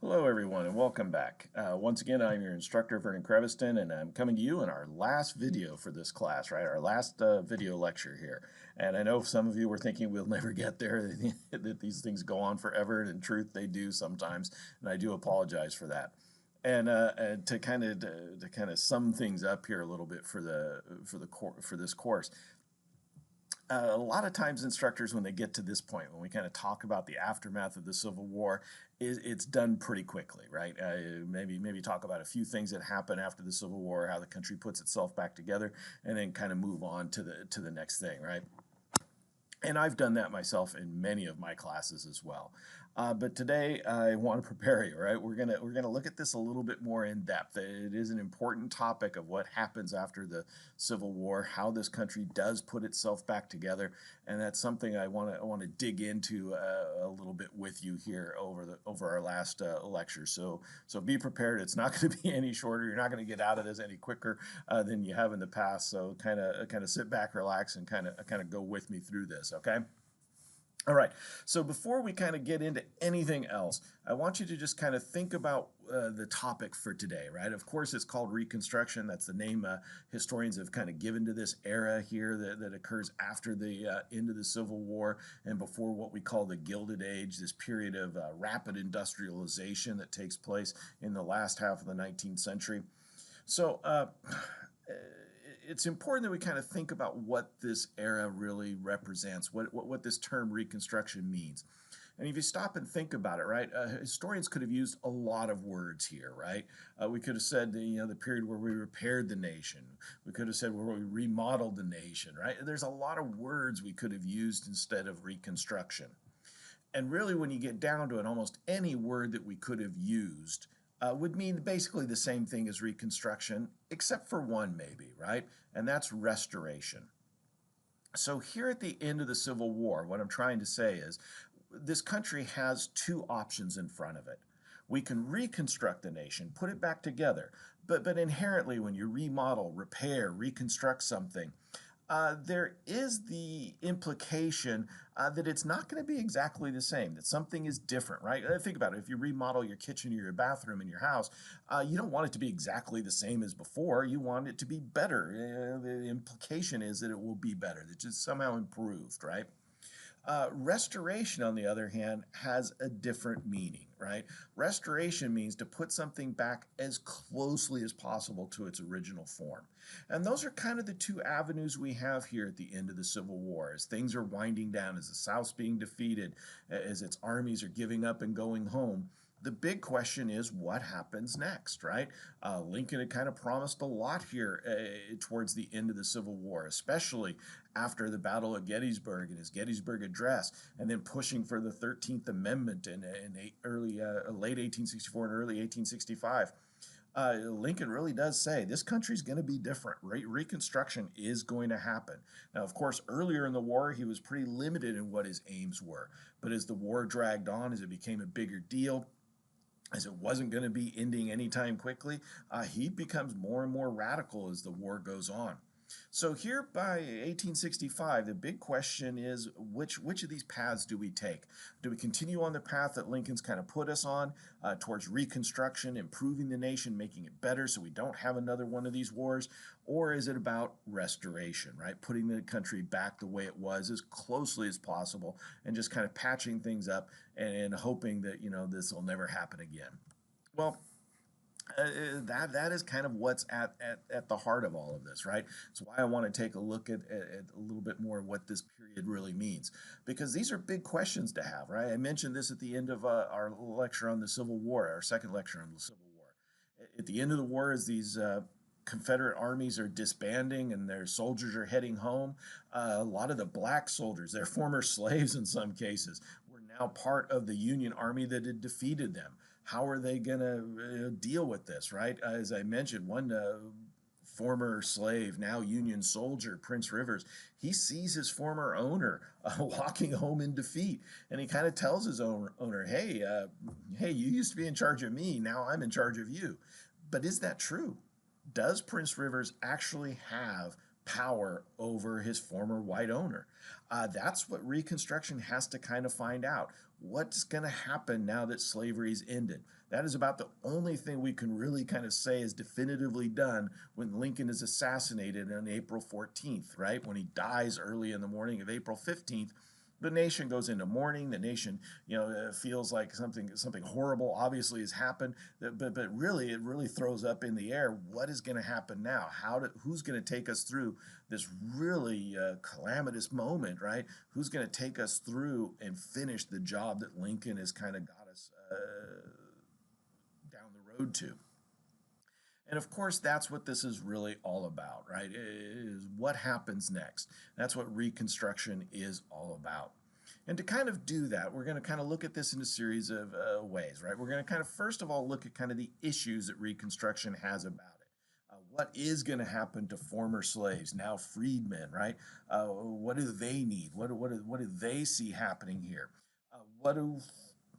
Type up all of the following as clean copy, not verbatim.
Hello, everyone, and welcome back. Once again, I'm your instructor, Vernon Creviston, and I'm coming to you in our last video for this class, right? Our last video lecture here. And I know some of you were thinking we'll never get there, that these things go on forever, and in truth, they do sometimes, and I do apologize for that. And to kind of sum things up here a little bit for this course, a lot of times instructors, when they get to this point, when we kind of talk about the aftermath of the Civil War, it's done pretty quickly, right? Maybe talk about a few things that happened after the Civil War, how the country puts itself back together, and then kind of move on to the next thing, right? And I've done that myself in many of my classes as well. But today I want to prepare you, right? We're gonna look at this a little bit more in depth. It is an important topic of what happens after the Civil War, how this country does put itself back together, and that's something I want to dig into a little bit with you here over our last lecture. So be prepared. It's not going to be any shorter. You're not going to get out of this any quicker than you have in the past. So kind of sit back, relax, and kind of go with me through this. Okay. All right, so before we kind of get into anything else, I want you to just kind of think about the topic for today, right? Of course, it's called Reconstruction. That's the name historians have kind of given to this era here that occurs after the end of the Civil War and before what we call the Gilded Age, this period of rapid industrialization that takes place in the last half of the 19th century. So, it's important that we kind of think about what this era really represents, what this term Reconstruction means. And if you stop and think about it, right, historians could have used a lot of words here, right? We could have said, the period where we repaired the nation. We could have said where we remodeled the nation, right? There's a lot of words we could have used instead of Reconstruction. And really, when you get down to it, almost any word that we could have used would mean basically the same thing as Reconstruction, except for one maybe, right? And that's restoration. So here at the end of the Civil War, what I'm trying to say is this country has two options in front of it. We can reconstruct the nation, put it back together, but inherently when you remodel, repair, reconstruct something, there is the implication that it's not going to be exactly the same, that something is different, right? Think about it. If you remodel your kitchen or your bathroom in your house, you don't want it to be exactly the same as before. You want it to be better. The implication is that it will be better, that it's somehow improved, right? Restoration, on the other hand, has a different meaning, right? Restoration means to put something back as closely as possible to its original form. And those are kind of the two avenues we have here at the end of the Civil War. As things are winding down, as the South's being defeated, as its armies are giving up and going home, the big question is what happens next, right? Lincoln had kind of promised a lot here towards the end of the Civil War, especially after the Battle of Gettysburg and his Gettysburg Address, and then pushing for the 13th Amendment in late 1864 and early 1865. Lincoln really does say this country's going to be different. Reconstruction is going to happen. Now, of course, earlier in the war, he was pretty limited in what his aims were. But as the war dragged on, as it became a bigger deal, as it wasn't going to be ending anytime quickly, he becomes more and more radical as the war goes on. So here by 1865, the big question is which of these paths do we take? Do we continue on the path that Lincoln's kind of put us on towards Reconstruction, improving the nation, making it better so we don't have another one of these wars? Or is it about restoration, right? Putting the country back the way it was as closely as possible and just kind of patching things up and hoping that, this will never happen again. Well, that is kind of what's at the heart of all of this, right? It's why I want to take a look at a little bit more of what this period really means, because these are big questions to have, right? I mentioned this at the end of our lecture on the Civil War, our second lecture on the Civil War. At the end of the war, as these Confederate armies are disbanding and their soldiers are heading home, a lot of the black soldiers, they're former slaves in some cases, were now part of the Union Army that had defeated them. How are they going to deal with this, right? As I mentioned, one former slave, now Union soldier, Prince Rivers, he sees his former owner walking home in defeat, and he kind of tells his owner, hey, you used to be in charge of me, now I'm in charge of you. But is that true? Does Prince Rivers actually have power over his former white owner? That's what Reconstruction has to kind of find out. what's going to happen now that slavery's ended. That is about the only thing we can really kind of say is definitively done when Lincoln is assassinated on April 14th, right? When he dies early in the morning of April 15th, the nation goes into mourning. The nation, feels like something horrible obviously has happened. But really, it really throws up in the air what is going to happen now. Who's going to take us through this really calamitous moment, right? Who's going to take us through and finish the job that Lincoln has kind of got us down the road to? And of course, that's what this is really all about, right? It is what happens next. That's what Reconstruction is all about. And to kind of do that, we're going to kind of look at this in a series of ways, right? We're going to kind of first of all look at kind of the issues that Reconstruction has about it. What is going to happen to former slaves, now freedmen, right? What do they need? What do they see happening here? What do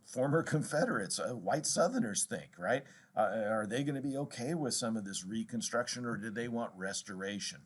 former Confederates, white Southerners think, right? Are they going to be okay with some of this Reconstruction, or do they want restoration?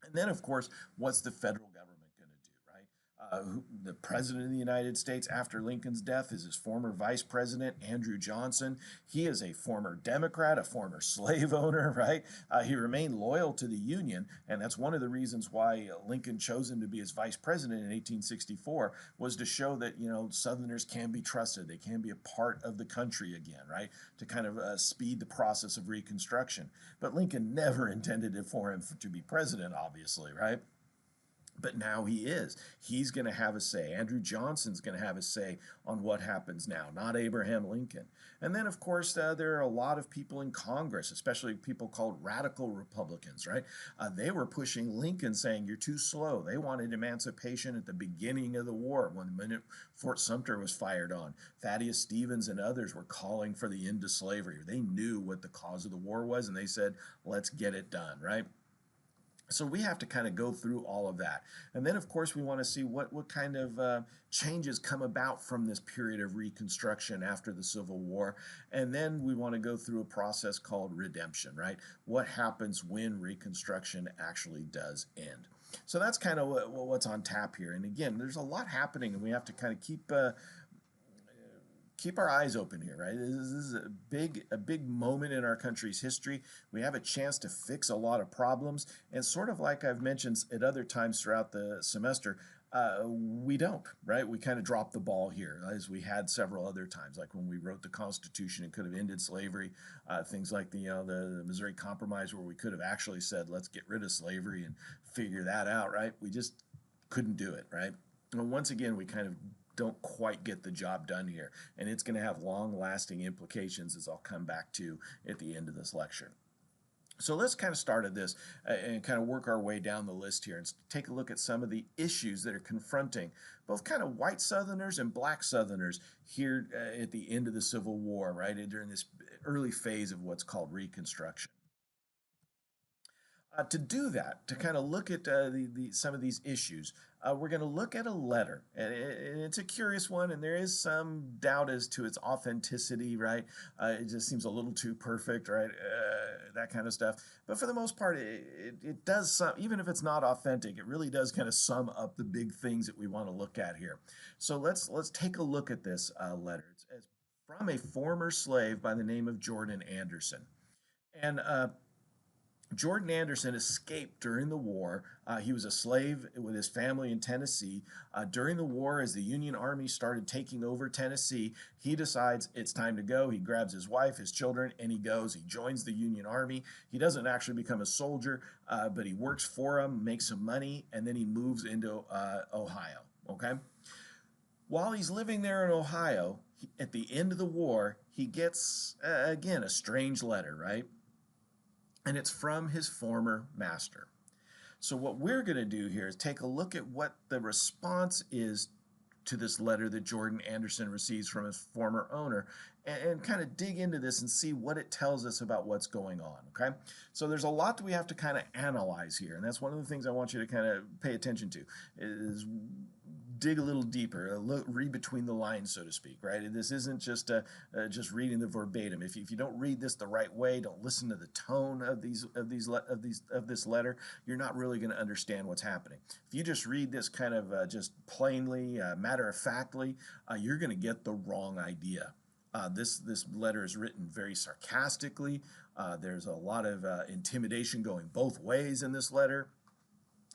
And then, of course, what's the federal government going to do, right? The president of the United States after Lincoln's death is his former vice president, Andrew Johnson. He is a former Democrat, a former slave owner, right? He remained loyal to the Union, and that's one of the reasons why Lincoln chose him to be his vice president in 1864, was to show that, Southerners can be trusted. They can be a part of the country again, right? To kind of speed the process of Reconstruction. But Lincoln never intended it for him to be president, obviously, right? But now he is. He's going to have a say. Andrew Johnson's going to have a say on what happens now, not Abraham Lincoln. And then, of course, there are a lot of people in Congress, especially people called radical Republicans, right? They were pushing Lincoln, saying, you're too slow. They wanted emancipation at the beginning of the war, when the minute Fort Sumter was fired on. Thaddeus Stevens and others were calling for the end of slavery. They knew what the cause of the war was, and they said, let's get it done, right? So we have to kind of go through all of that. And then, of course, we want to see what kind of changes come about from this period of Reconstruction after the Civil War. And then we want to go through a process called redemption, right? What happens when Reconstruction actually does end? So that's kind of what's on tap here. And again, there's a lot happening, and we have to kind of keep our eyes open here, right? This is a big moment in our country's history. We have a chance to fix a lot of problems, and sort of like I've mentioned at other times throughout the semester, we don't, right? We kind of drop the ball here, as we had several other times, like when we wrote the Constitution, it could have ended slavery. Things like the Missouri Compromise, where we could have actually said, let's get rid of slavery and figure that out, right? We just couldn't do it, right? Well, once again, we kind of don't quite get the job done here, and it's going to have long-lasting implications, as I'll come back to at the end of this lecture. So let's kind of start at this and kind of work our way down the list here and take a look at some of the issues that are confronting both kind of white Southerners and black Southerners here at the end of the Civil War, right, during this early phase of what's called Reconstruction. To do that, to kind of look at some of these issues, we're going to look at a letter. And it's a curious one, and there is some doubt as to its authenticity, right? It just seems a little too perfect, right? That kind of stuff. But for the most part, it does some, even if it's not authentic, it really does kind of sum up the big things that we want to look at here. So let's take a look at this letter. It's from a former slave by the name of Jordan Anderson. And Jordan Anderson escaped during the war. He was a slave with his family in Tennessee. During the war, as the Union Army started taking over Tennessee, he decides it's time to go. He grabs his wife, his children, and he goes. He joins the Union Army. He doesn't actually become a soldier, but he works for them, makes some money, and then he moves into Ohio, okay? While he's living there in Ohio, at the end of the war, he gets, again, a strange letter, right? And it's from his former master. So what we're going to do here is take a look at what the response is to this letter that Jordan Anderson receives from his former owner, and kind of dig into this and see what it tells us about what's going on, okay? So there's a lot that we have to kind of analyze here, and that's one of the things I want you to kind of pay attention to, is dig a little deeper, read between the lines, so to speak, right? And this isn't just reading the verbatim. If you don't read this the right way, don't listen to the tone of this letter, you're not really going to understand what's happening. If you just read this kind of just plainly, matter of factly, you're going to get the wrong idea. This letter is written very sarcastically. There's a lot of intimidation going both ways in this letter.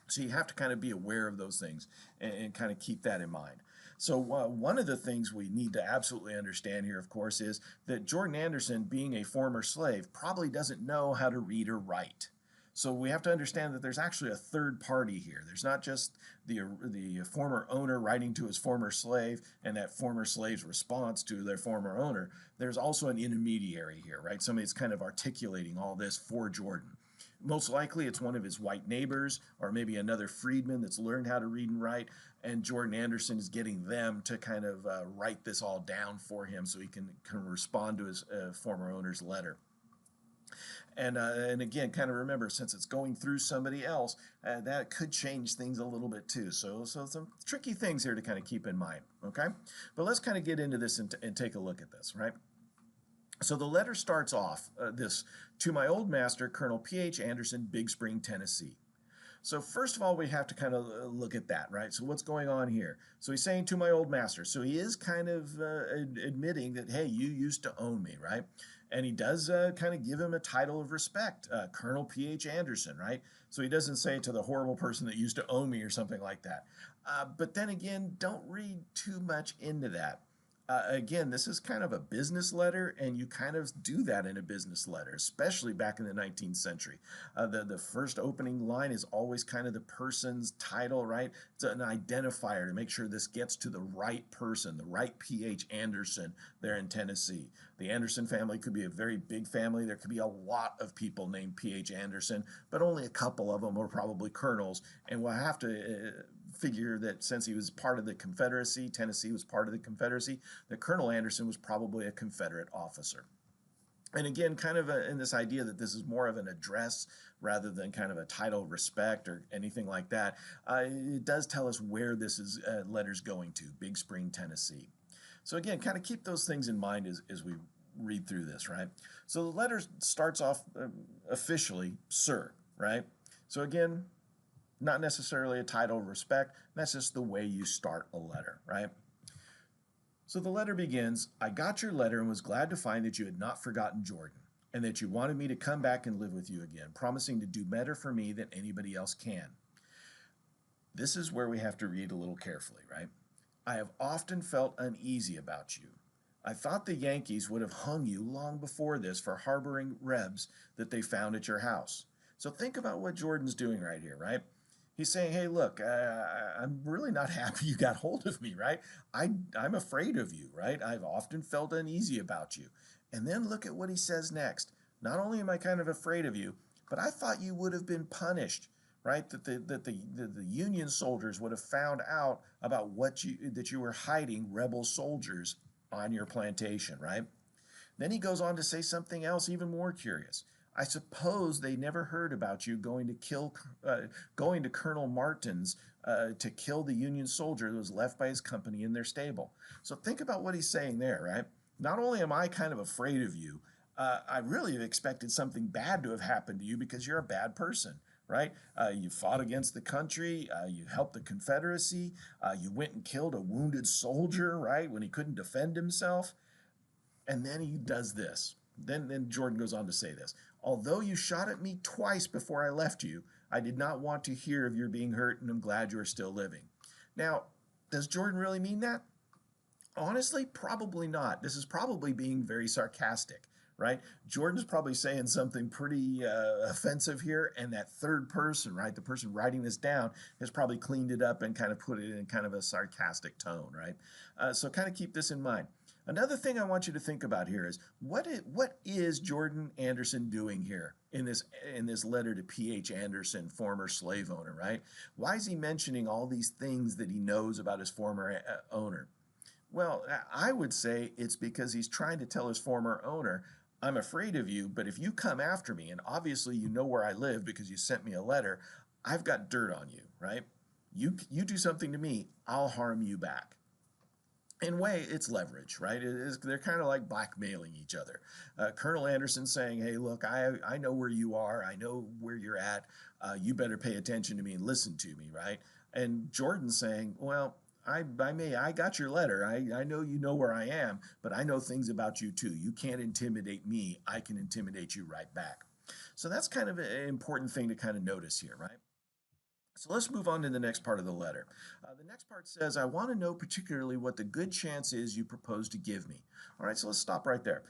So you have to kind of be aware of those things and kind of keep that in mind. So one of the things we need to absolutely understand here, of course, is that Jordan Anderson, being a former slave, probably doesn't know how to read or write. So we have to understand that there's actually a third party here. There's not just the former owner writing to his former slave and that former slave's response to their former owner. There's also an intermediary here, right? Somebody that's kind of articulating all this for Jordan. Most likely it's one of his white neighbors or maybe another freedman that's learned how to read and write, and Jordan Anderson is getting them to kind of write this all down for him so he can respond to his former owner's letter. And again, kind of remember, since it's going through somebody else, that could change things a little bit too. So some tricky things here to kind of keep in mind, okay? But let's kind of get into this and take a look at this, right? So the letter starts off this, to my old master, Colonel P.H. Anderson, Big Spring, Tennessee. So first of all, we have to kind of look at that, right? So what's going on here? So he's saying to my old master. So he is kind of admitting that, hey, you used to own me, right? And he does kind of give him a title of respect, Colonel P.H. Anderson, right? So he doesn't say to the horrible person that used to own me or something like that. But then again, don't read too much into that. Again, this is kind of a business letter, and you kind of do that in a business letter, especially back in the 19th century. The first opening line is always kind of the person's title, right? It's an identifier to make sure this gets to the right person, the right P.H. Anderson there in Tennessee. The Anderson family could be a very big family. There could be a lot of people named P.H. Anderson, but only a couple of them are probably colonels, and we'll have to figure that since he was part of the Confederacy, Tennessee was part of the Confederacy, that Colonel Anderson was probably a Confederate officer. And again, kind of in this idea that this is more of an address rather than kind of a title of respect or anything like that, it does tell us where this letter's going to, Big Spring, Tennessee. So again, kind of keep those things in mind as we read through this, right? So the letter starts off officially, sir, right? So again, not necessarily a title of respect. That's just the way you start a letter, right? So the letter begins, I got your letter and was glad to find that you had not forgotten Jordan and that you wanted me to come back and live with you again, promising to do better for me than anybody else can. This is where we have to read a little carefully, right? I have often felt uneasy about you. I thought the Yankees would have hung you long before this for harboring Rebs that they found at your house. So think about what Jordan's doing right here, right? He's saying, hey, look, I'm really not happy you got hold of me, right? I'm afraid of you, right? I've often felt uneasy about you. And then look at what he says next. Not only am I kind of afraid of you, but I thought you would have been punished, right? That the Union soldiers would have found out about that you were hiding rebel soldiers on your plantation, right? Then he goes on to say something else even more curious. I suppose they never heard about you going to Colonel Martin's to kill the Union soldier that was left by his company in their stable. So think about what he's saying there, right? Not only am I kind of afraid of you, I really have expected something bad to have happened to you because you're a bad person, right? You fought against the country, you helped the Confederacy, you went and killed a wounded soldier, right, when he couldn't defend himself. And then he does this. Then Jordan goes on to say this. Although you shot at me twice before I left you, I did not want to hear of your being hurt, and I'm glad you are still living. Now, does Jordan really mean that? Honestly, probably not. This is probably being very sarcastic, right? Jordan's probably saying something pretty offensive here, and that third person, right, the person writing this down, has probably cleaned it up and kind of put it in kind of a sarcastic tone, right? So kind of keep this in mind. Another thing I want you to think about here is what is Jordan Anderson doing here in this letter to P.H. Anderson, former slave owner, right? Why is he mentioning all these things that he knows about his former owner? Well, I would say it's because he's trying to tell his former owner, I'm afraid of you, but if you come after me, and obviously you know where I live because you sent me a letter, I've got dirt on you, right? You do something to me, I'll harm you back. In a way, it's leverage, right? They're kind of like blackmailing each other. Colonel Anderson saying, hey, look, I know where you are. I know where you're at. You better pay attention to me and listen to me, right? And Jordan saying, well, I got your letter. I know you know where I am, but I know things about you too. You can't intimidate me. I can intimidate you right back. So that's kind of an important thing to kind of notice here, right? So let's move on to the next part of the letter. The next part says, I want to know particularly what the good chance is you propose to give me. All right, so let's stop right there.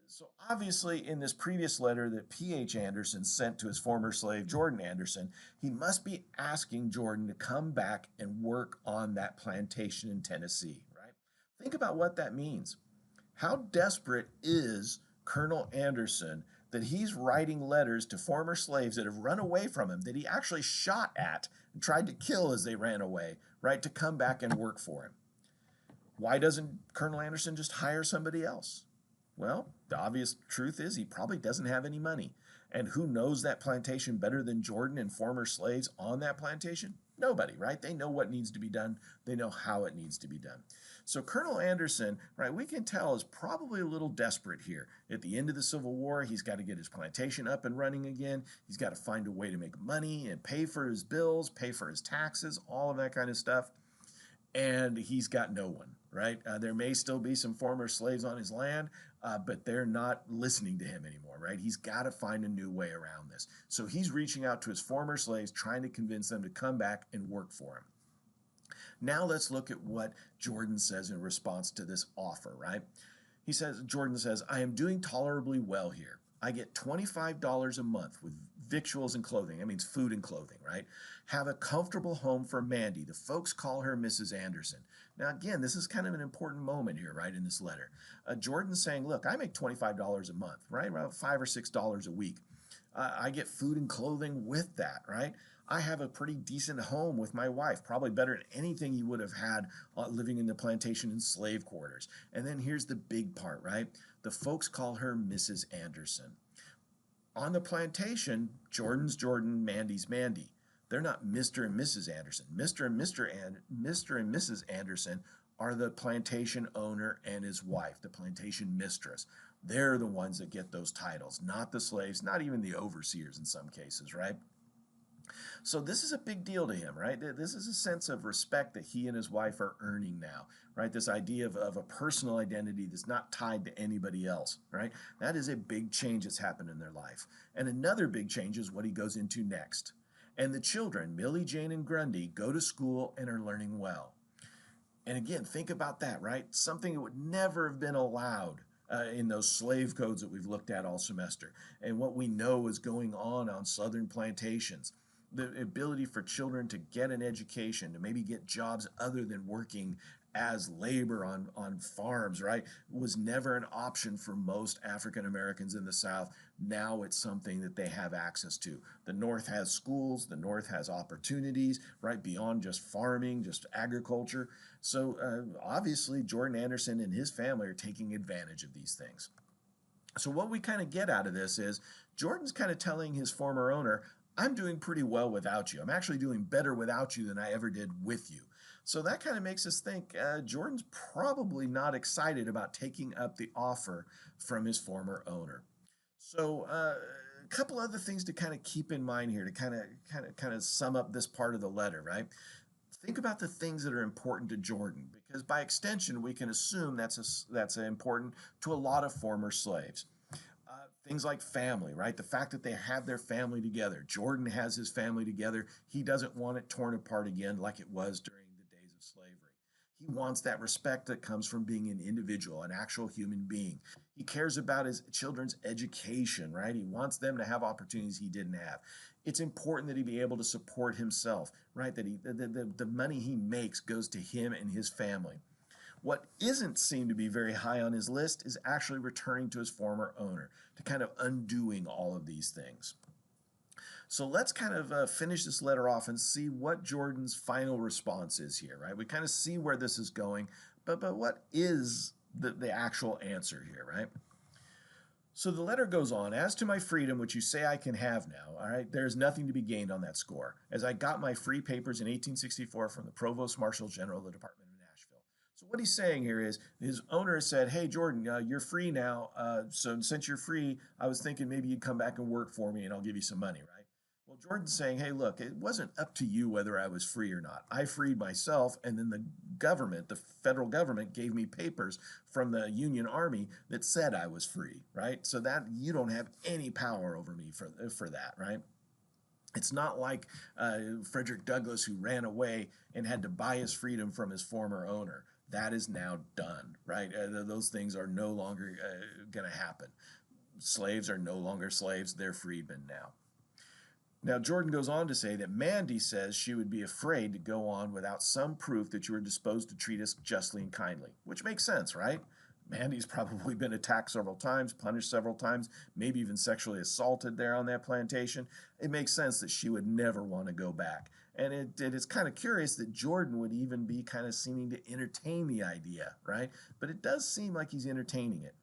So obviously in this previous letter that P.H. Anderson sent to his former slave, Jordan Anderson, he must be asking Jordan to come back and work on that plantation in Tennessee, right? Think about what that means. How desperate is Colonel Anderson that he's writing letters to former slaves that have run away from him, that he actually shot at and tried to kill as they ran away, right, to come back and work for him? Why doesn't Colonel Anderson just hire somebody else? Well, the obvious truth is he probably doesn't have any money. And who knows that plantation better than Jordan and former slaves on that plantation? Nobody, right? They know what needs to be done. They know how it needs to be done. So Colonel Anderson, right, we can tell is probably a little desperate here. At the end of the Civil War, he's got to get his plantation up and running again. He's got to find a way to make money and pay for his bills, pay for his taxes, all of that kind of stuff. And he's got no one, right? There may still be some former slaves on his land, but they're not listening to him anymore, right? He's got to find a new way around this. So he's reaching out to his former slaves, trying to convince them to come back and work for him. Now let's look at what Jordan says in response to this offer, right? Jordan says, I am doing tolerably well here. I get $25 a month with victuals and clothing. That means food and clothing, right? Have a comfortable home for Mandy. The folks call her Mrs. Anderson. Now, again, this is kind of an important moment here, right, in this letter. Jordan's saying, look, I make $25 a month, right? Around $5 or $6 a week. I get food and clothing with that, right? I have a pretty decent home with my wife, probably better than anything you would have had living in the plantation in slave quarters. And then here's the big part, right? The folks call her Mrs. Anderson. On the plantation, Jordan's Jordan, Mandy's Mandy. They're not Mr. and Mrs. Anderson. Mr. and Mrs. Anderson are the plantation owner and his wife, the plantation mistress. They're the ones that get those titles, not the slaves, not even the overseers in some cases, right? So this is a big deal to him, right? This is a sense of respect that he and his wife are earning now, right? This idea of a personal identity that's not tied to anybody else, right? That is a big change that's happened in their life. And another big change is what he goes into next. And the children, Millie, Jane, and Grundy, go to school and are learning well. And again, think about that, right? Something that would never have been allowed in those slave codes that we've looked at all semester. And what we know is going on southern plantations. The ability for children to get an education, to maybe get jobs other than working as labor on farms, right, was never an option for most African Americans in the South. Now it's something that they have access to. The North has schools, the North has opportunities, right, beyond just farming, just agriculture. So obviously Jordan Anderson and his family are taking advantage of these things. So what we kind of get out of this is Jordan's kind of telling his former owner, I'm doing pretty well without you. I'm actually doing better without you than I ever did with you. So that kind of makes us think Jordan's probably not excited about taking up the offer from his former owner. So a couple other things to kind of keep in mind here to kind of sum up this part of the letter, right? Think about the things that are important to Jordan, because by extension we can assume that's important to a lot of former slaves. Things like family, right? The fact that they have their family together. Jordan has his family together. He doesn't want it torn apart again like it was during the days of slavery. He wants that respect that comes from being an individual, an actual human being. He cares about his children's education, right? He wants them to have opportunities he didn't have. It's important that he be able to support himself, right? That the money he makes goes to him and his family. What isn't seen to be very high on his list is actually returning to his former owner, to kind of undoing all of these things. So let's kind of finish this letter off and see what Jordan's final response is here, right? We kind of see where this is going, but what is the actual answer here, right? So the letter goes on, as to my freedom, which you say I can have now, all right, there's nothing to be gained on that score, as I got my free papers in 1864 from the Provost Marshal General of the Department of Nashville. So what he's saying here is his owner said, hey, Jordan, you're free now. So since you're free, I was thinking maybe you'd come back and work for me and I'll give you some money, right? Well, Jordan's saying, hey, look, it wasn't up to you whether I was free or not. I freed myself, and then the government, the federal government, gave me papers from the Union Army that said I was free, right? So that you don't have any power over me for that, right? It's not like Frederick Douglass, who ran away and had to buy his freedom from his former owner. That is now done, right? Those things are no longer going to happen. Slaves are no longer slaves, they're freedmen now. Now, Jordan goes on to say that Mandy says she would be afraid to go on without some proof that you are disposed to treat us justly and kindly, which makes sense, right? Mandy's probably been attacked several times, punished several times, maybe even sexually assaulted there on that plantation. It makes sense that she would never want to go back. And it is kind of curious that Jordan would even be kind of seeming to entertain the idea, right? But it does seem like he's entertaining it.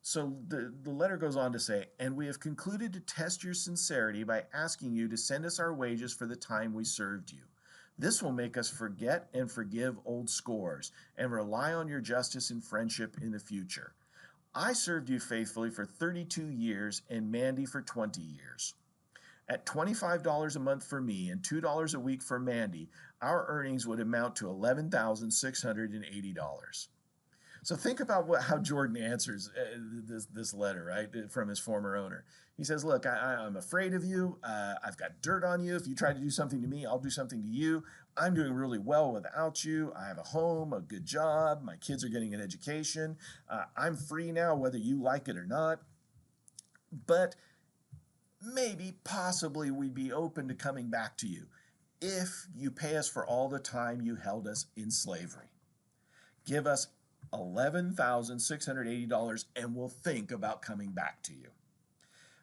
So the letter goes on to say, and we have concluded to test your sincerity by asking you to send us our wages for the time we served you. This will make us forget and forgive old scores and rely on your justice and friendship in the future. I served you faithfully for 32 years and Mandy for 20 years. At $25 a month for me and $2 a week for Mandy, our earnings would amount to $11,680. So think about how Jordan answers this letter, right, from his former owner. He says, look, I'm afraid of you. I've got dirt on you. If you try to do something to me, I'll do something to you. I'm doing really well without you. I have a home, a good job. My kids are getting an education. I'm free now, whether you like it or not. But maybe, possibly, we'd be open to coming back to you if you pay us for all the time you held us in slavery. Give us $11,680 and we'll think about coming back to you.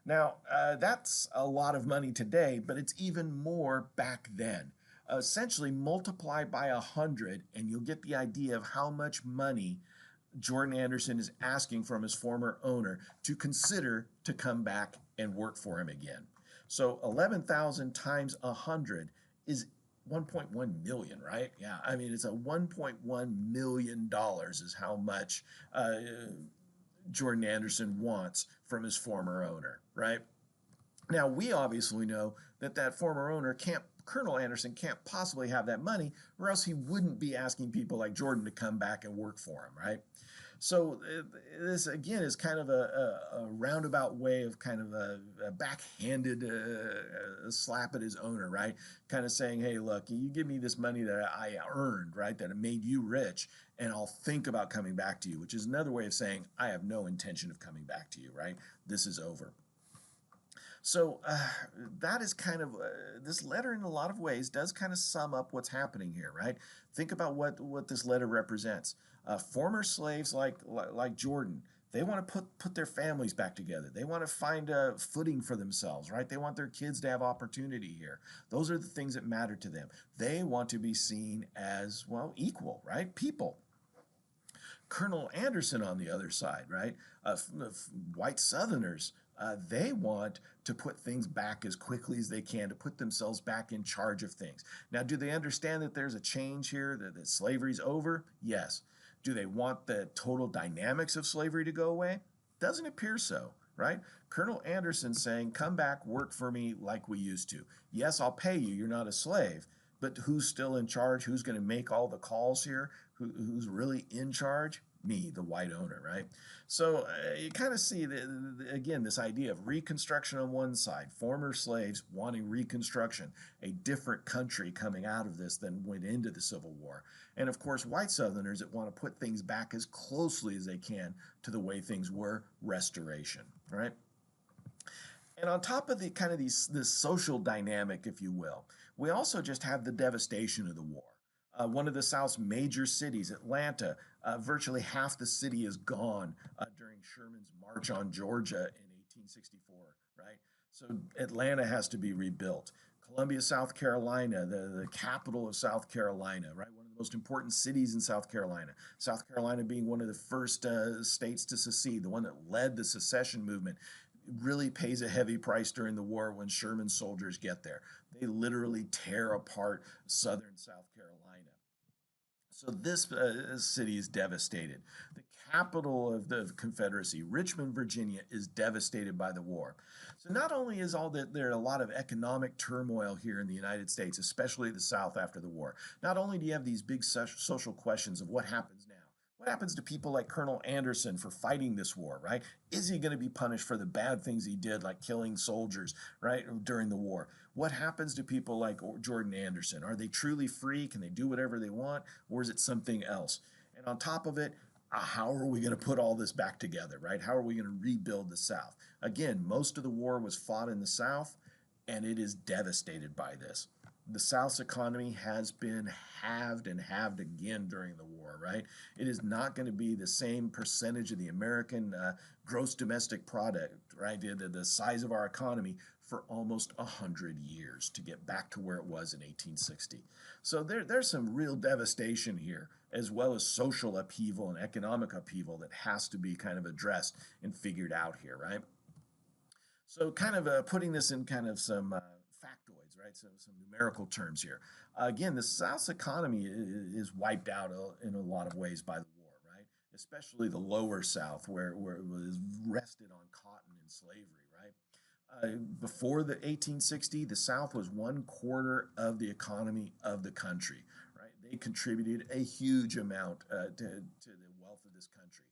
Now, that's a lot of money today, but it's even more back then. Essentially, multiply by 100 and you'll get the idea of how much money Jordan Anderson is asking from his former owner to consider to come back and work for him again. So 11,000 times 100 is 1.1 million, right? Yeah, I mean, it's a $1.1 million is how much Jordan Anderson wants from his former owner, right? Now, we obviously know that former owner Colonel Anderson can't possibly have that money, or else he wouldn't be asking people like Jordan to come back and work for him, right? So this, again, is kind of a roundabout way of kind of a backhanded slap at his owner, right? Kind of saying, hey, look, you give me this money that I earned, right, that made you rich, and I'll think about coming back to you, which is another way of saying I have no intention of coming back to you, right? This is over. So that is kind of this letter, in a lot of ways, does kind of sum up what's happening here, right? Think about what this letter represents. Former slaves like Jordan, they want to put their families back together. They want to find a footing for themselves, right? They want their kids to have opportunity here. Those are the things that matter to them. They want to be seen as, well, equal, right? People. Colonel Anderson on the other side, right? White Southerners, they want to put things back as quickly as they can, to put themselves back in charge of things. Now, do they understand that there's a change here, that slavery's over? Yes. Do they want the total dynamics of slavery to go away? Doesn't appear so, right? Colonel Anderson saying, come back, work for me like we used to. Yes, I'll pay you. You're not a slave. But who's still in charge? Who's going to make all the calls here? Who's really in charge? Me, the white owner, right? So you kind of see, again, this idea of Reconstruction on one side, former slaves wanting Reconstruction, a different country coming out of this than went into the Civil War. And of course, white Southerners that want to put things back as closely as they can to the way things were, restoration, right? And on top of the kind of this social dynamic, if you will, we also just have the devastation of the war. One of the South's major cities, Atlanta, virtually half the city is gone during Sherman's march on Georgia in 1864, right? So Atlanta has to be rebuilt. Columbia, South Carolina, the capital of South Carolina, right? One of the most important cities in South Carolina. South Carolina being one of the first states to secede, the one that led the secession movement, really pays a heavy price during the war when Sherman's soldiers get there. They literally tear apart southern South Carolina. So this city is devastated. The capital of the Confederacy, Richmond, Virginia, is devastated by the war. So not only is all that there a lot of economic turmoil here in the United States, especially the South after the war. Not only do you have these big social questions of what happens now. What happens to people like Colonel Anderson for fighting this war, right? Is he going to be punished for the bad things he did, like killing soldiers, right, during the war? What happens to people like Jordan Anderson? Are they truly free? Can they do whatever they want? Or is it something else? And on top of it, how are we going to put all this back together, right? How are we going to rebuild the South? Again, most of the war was fought in the South, and it is devastated by this. The South's economy has been halved and halved again during the war, right? It is not going to be the same percentage of the American gross domestic product, right? The size of our economy for almost 100 years to get back to where it was in 1860. So there's some real devastation here, as well as social upheaval and economic upheaval that has to be kind of addressed and figured out here, right? So, kind of putting this in kind of some factoids, right? So, some numerical terms here. Again, the South's economy is wiped out in a lot of ways by the war, right? Especially the lower South, where it was rested on cotton and slavery, right? Before the 1860, the South was 1/4 of the economy of the country, right? They contributed a huge amount to the wealth of this country.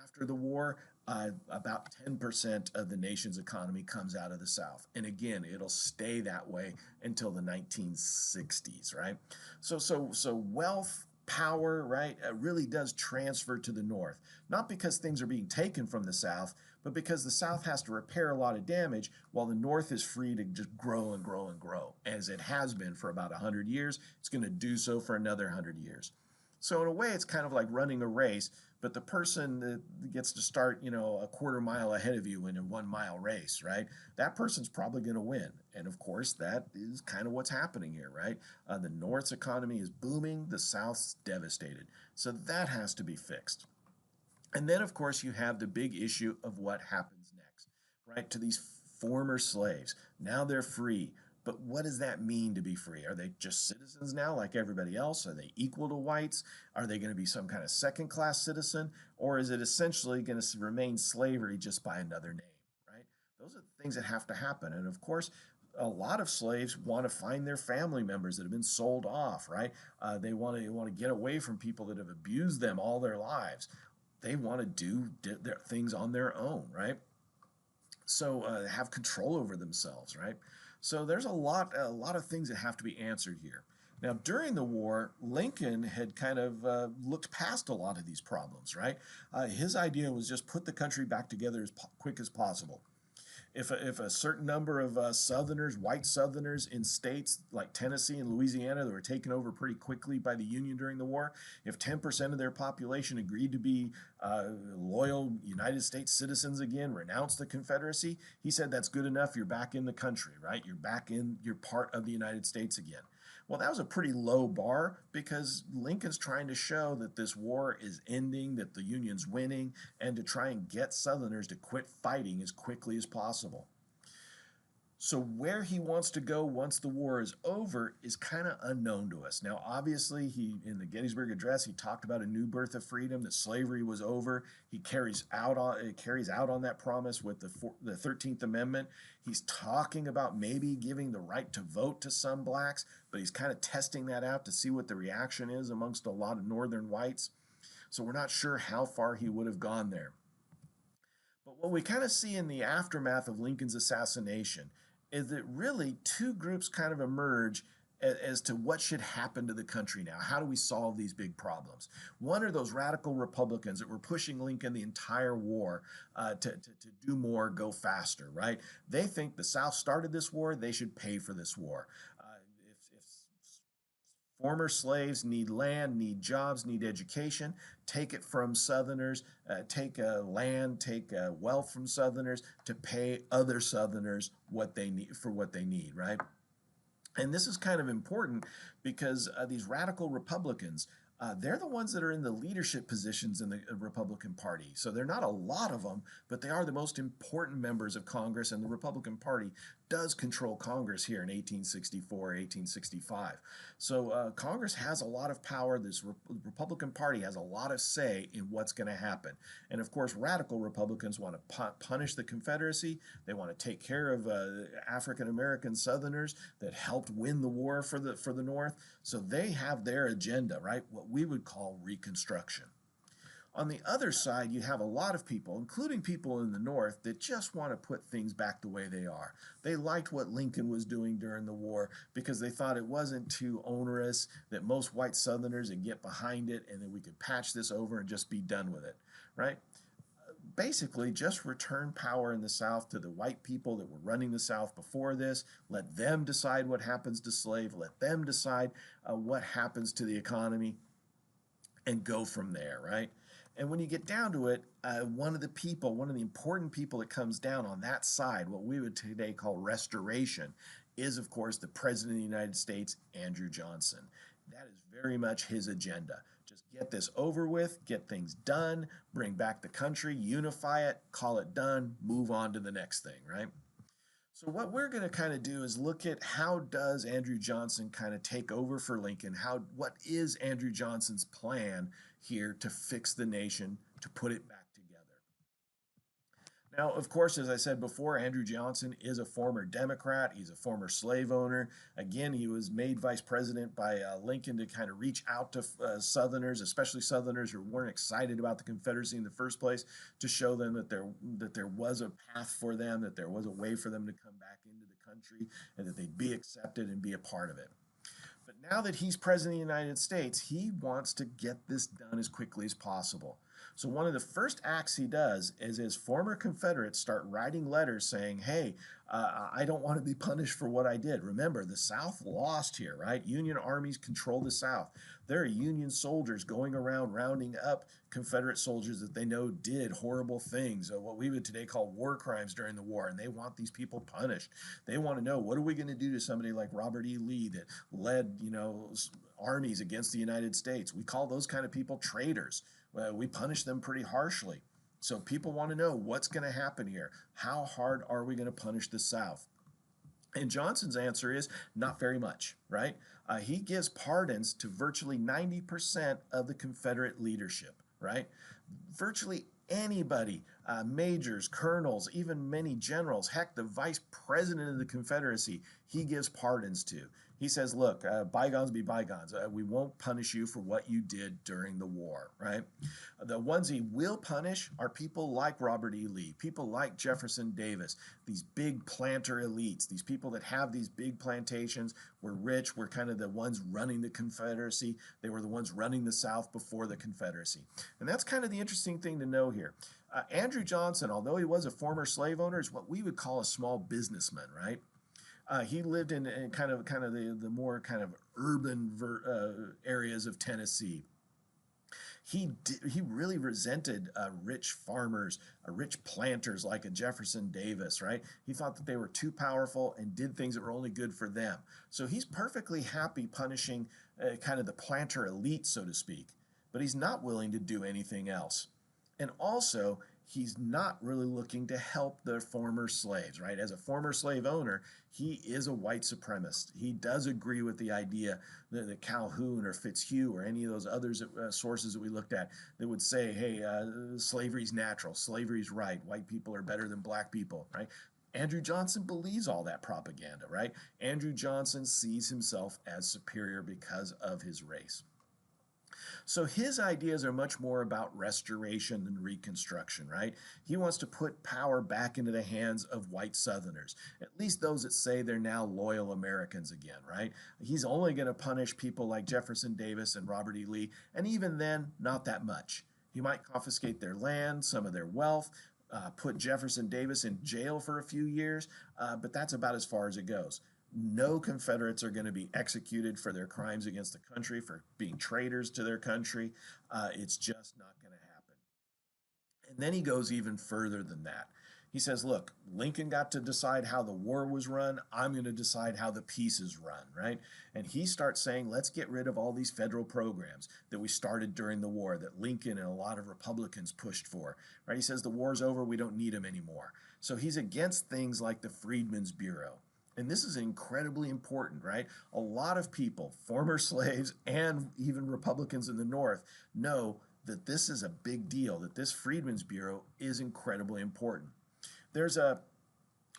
After the war, about 10% of the nation's economy comes out of the South. And again, it'll stay that way until the 1960s, right? So wealth, power, right, really does transfer to the North. Not because things are being taken from the South, but because the South has to repair a lot of damage while the North is free to just grow and grow and grow. As it has been for about 100 years, it's going to do so for another 100 years. So in a way, it's kind of like running a race, but the person that gets to start, a quarter mile ahead of you in a 1 mile race, right? That person's probably going to win. And of course, that is kind of what's happening here, right? The North's economy is booming, the South's devastated. So that has to be fixed. And then, of course, you have the big issue of what happens next, right? To these former slaves. Now they're free. But what does that mean to be free? Are they just citizens now, like everybody else? Are they equal to whites? Are they going to be some kind of second class citizen? Or is it essentially going to remain slavery just by another name, right? Those are the things that have to happen. And of course, a lot of slaves want to find their family members that have been sold off, right? They want to get away from people that have abused them all their lives. They want to do their things on their own, right? So have control over themselves, right? So there's a lot of things that have to be answered here. Now, during the war, Lincoln had kind of looked past a lot of these problems, right? His idea was just put the country back together as quick as possible. If a certain number of Southerners, white Southerners in states like Tennessee and Louisiana that were taken over pretty quickly by the Union during the war, if 10% of their population agreed to be loyal United States citizens again, renounce the Confederacy, he said that's good enough. You're back in the country, right? You're part of the United States again. Well, that was a pretty low bar because Lincoln's trying to show that this war is ending, that the Union's winning, and to try and get Southerners to quit fighting as quickly as possible. So where he wants to go once the war is over is kind of unknown to us. Now, obviously, he in the Gettysburg Address he talked about a new birth of freedom, that slavery was over. He carries out on that promise with the 13th Amendment. He's talking about maybe giving the right to vote to some blacks, but he's kind of testing that out to see what the reaction is amongst a lot of Northern whites. So we're not sure how far he would have gone there. But what we kind of see in the aftermath of Lincoln's assassination is that really two groups kind of emerge as to what should happen to the country now. How do we solve these big problems? One are those radical Republicans that were pushing Lincoln the entire war to do more, go faster, right? They think the South started this war, they should pay for this war. If Former slaves need land, need jobs, need education. Take it from Southerners, take land, take wealth from Southerners to pay other Southerners what they need for what they need, right? And this is kind of important because these radical Republicans, they're the ones that are in the leadership positions in the Republican Party. So they're not a lot of them, but they are the most important members of Congress, and the Republican Party does control Congress here in 1864, 1865. So Congress has a lot of power. This Republican Party has a lot of say in what's going to happen. And of course, radical Republicans want to punish the Confederacy. They want to take care of African American Southerners that helped win the war for the North. So they have their agenda, right? What we would call Reconstruction. On the other side, you have a lot of people, including people in the North, that just want to put things back the way they are. They liked what Lincoln was doing during the war because they thought it wasn't too onerous, that most white Southerners would get behind it, and that we could patch this over and just be done with it, right? Basically, just return power in the South to the white people that were running the South before this. Let them decide what happens to slaves. Let them decide what happens to the economy, and go from there, right? And when you get down to it, one of the important people that comes down on that side, what we would today call restoration, is of course the President of the United States, Andrew Johnson. That is very much his agenda. Just get this over with, get things done, bring back the country, unify it, call it done, move on to the next thing, right? So what we're going to kind of do is look at how does Andrew Johnson kind of take over for Lincoln? What is Andrew Johnson's plan here to fix the nation, to put it back together? Now, of course, as I said before, Andrew Johnson is a former Democrat. He's a former slave owner. Again, he was made vice president by Lincoln to kind of reach out to Southerners, especially Southerners who weren't excited about the Confederacy in the first place, to show them that there was a path for them, that there was a way for them to come back into the country, and that they'd be accepted and be a part of it. But now that he's president of the United States, he wants to get this done as quickly as possible. So one of the first acts he does is his former Confederates start writing letters saying, hey, I don't want to be punished for what I did. Remember, the South lost here, right? Union armies control the South. There are Union soldiers going around rounding up Confederate soldiers that they know did horrible things, what we would today call war crimes during the war, and they want these people punished. They want to know, what are we going to do to somebody like Robert E. Lee that led, armies against the United States? We call those kind of people traitors. We punish them pretty harshly. So people want to know what's going to happen here. How hard are we going to punish the South? And Johnson's answer is not very much, right? He gives pardons to virtually 90% of the Confederate leadership, right? Virtually anybody, majors, colonels, even many generals, heck, the vice president of the Confederacy, he gives pardons to. He says, look, bygones be bygones. We won't punish you for what you did during the war, right? The ones he will punish are people like Robert E. Lee, people like Jefferson Davis, these big planter elites, these people that have these big plantations, were rich, were kind of the ones running the Confederacy. They were the ones running the South before the Confederacy. And that's kind of the interesting thing to know here. Andrew Johnson, although he was a former slave owner, is what we would call a small businessman, right? He lived in kind of the more kind of urban areas of Tennessee. He really resented rich farmers, rich planters like a Jefferson Davis, right? He thought that they were too powerful and did things that were only good for them. So he's perfectly happy punishing kind of the planter elite, so to speak, but he's not willing to do anything else. And also, he's not really looking to help the former slaves, right? As a former slave owner, he is a white supremacist. He does agree with the idea that Calhoun or Fitzhugh or any of those other sources that we looked at that would say, hey, slavery's natural, slavery's right, white people are better than black people, right? Andrew Johnson believes all that propaganda, right? Andrew Johnson sees himself as superior because of his race. So his ideas are much more about restoration than reconstruction, right? He wants to put power back into the hands of white Southerners, at least those that say they're now loyal Americans again, right? He's only going to punish people like Jefferson Davis and Robert E. Lee, and even then, not that much. He might confiscate their land, some of their wealth, put Jefferson Davis in jail for a few years, but that's about as far as it goes. No Confederates are going to be executed for their crimes against the country, for being traitors to their country. It's just not going to happen. And then he goes even further than that. He says, look, Lincoln got to decide how the war was run. I'm going to decide how the peace is run, right? And he starts saying, let's get rid of all these federal programs that we started during the war that Lincoln and a lot of Republicans pushed for, right? He says, the war's over. We don't need them anymore. So he's against things like the Freedmen's Bureau. And this is incredibly important, right? A lot of people, former slaves and even Republicans in the North, know that this is a big deal, that this Freedmen's Bureau is incredibly important. There's a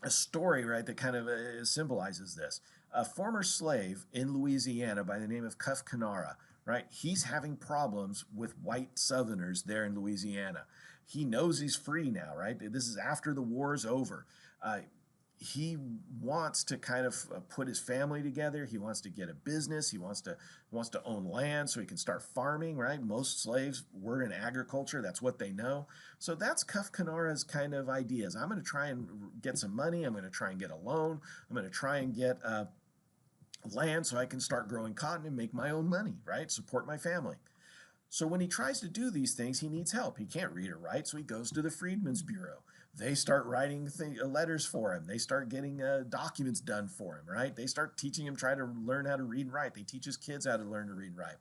story, right, that kind of symbolizes this. A former slave in Louisiana by the name of Cuff Canara, right, he's having problems with white Southerners there in Louisiana. He knows he's free now, right? This is after the war is over. He wants to kind of put his family together. He wants to get a business. He wants to own land so he can start farming, right? Most slaves were in agriculture. That's what they know. So that's Cuff Canara's kind of ideas. I'm going to try and get some money. I'm going to try and get a loan. I'm going to try and get land so I can start growing cotton and make my own money, right? Support my family. So when he tries to do these things, he needs help. He can't read or write, so he goes to the Freedmen's Bureau. They start writing letters for him. They start getting documents done for him, right? They start teaching him, try to learn how to read and write. They teach his kids how to learn to read and write.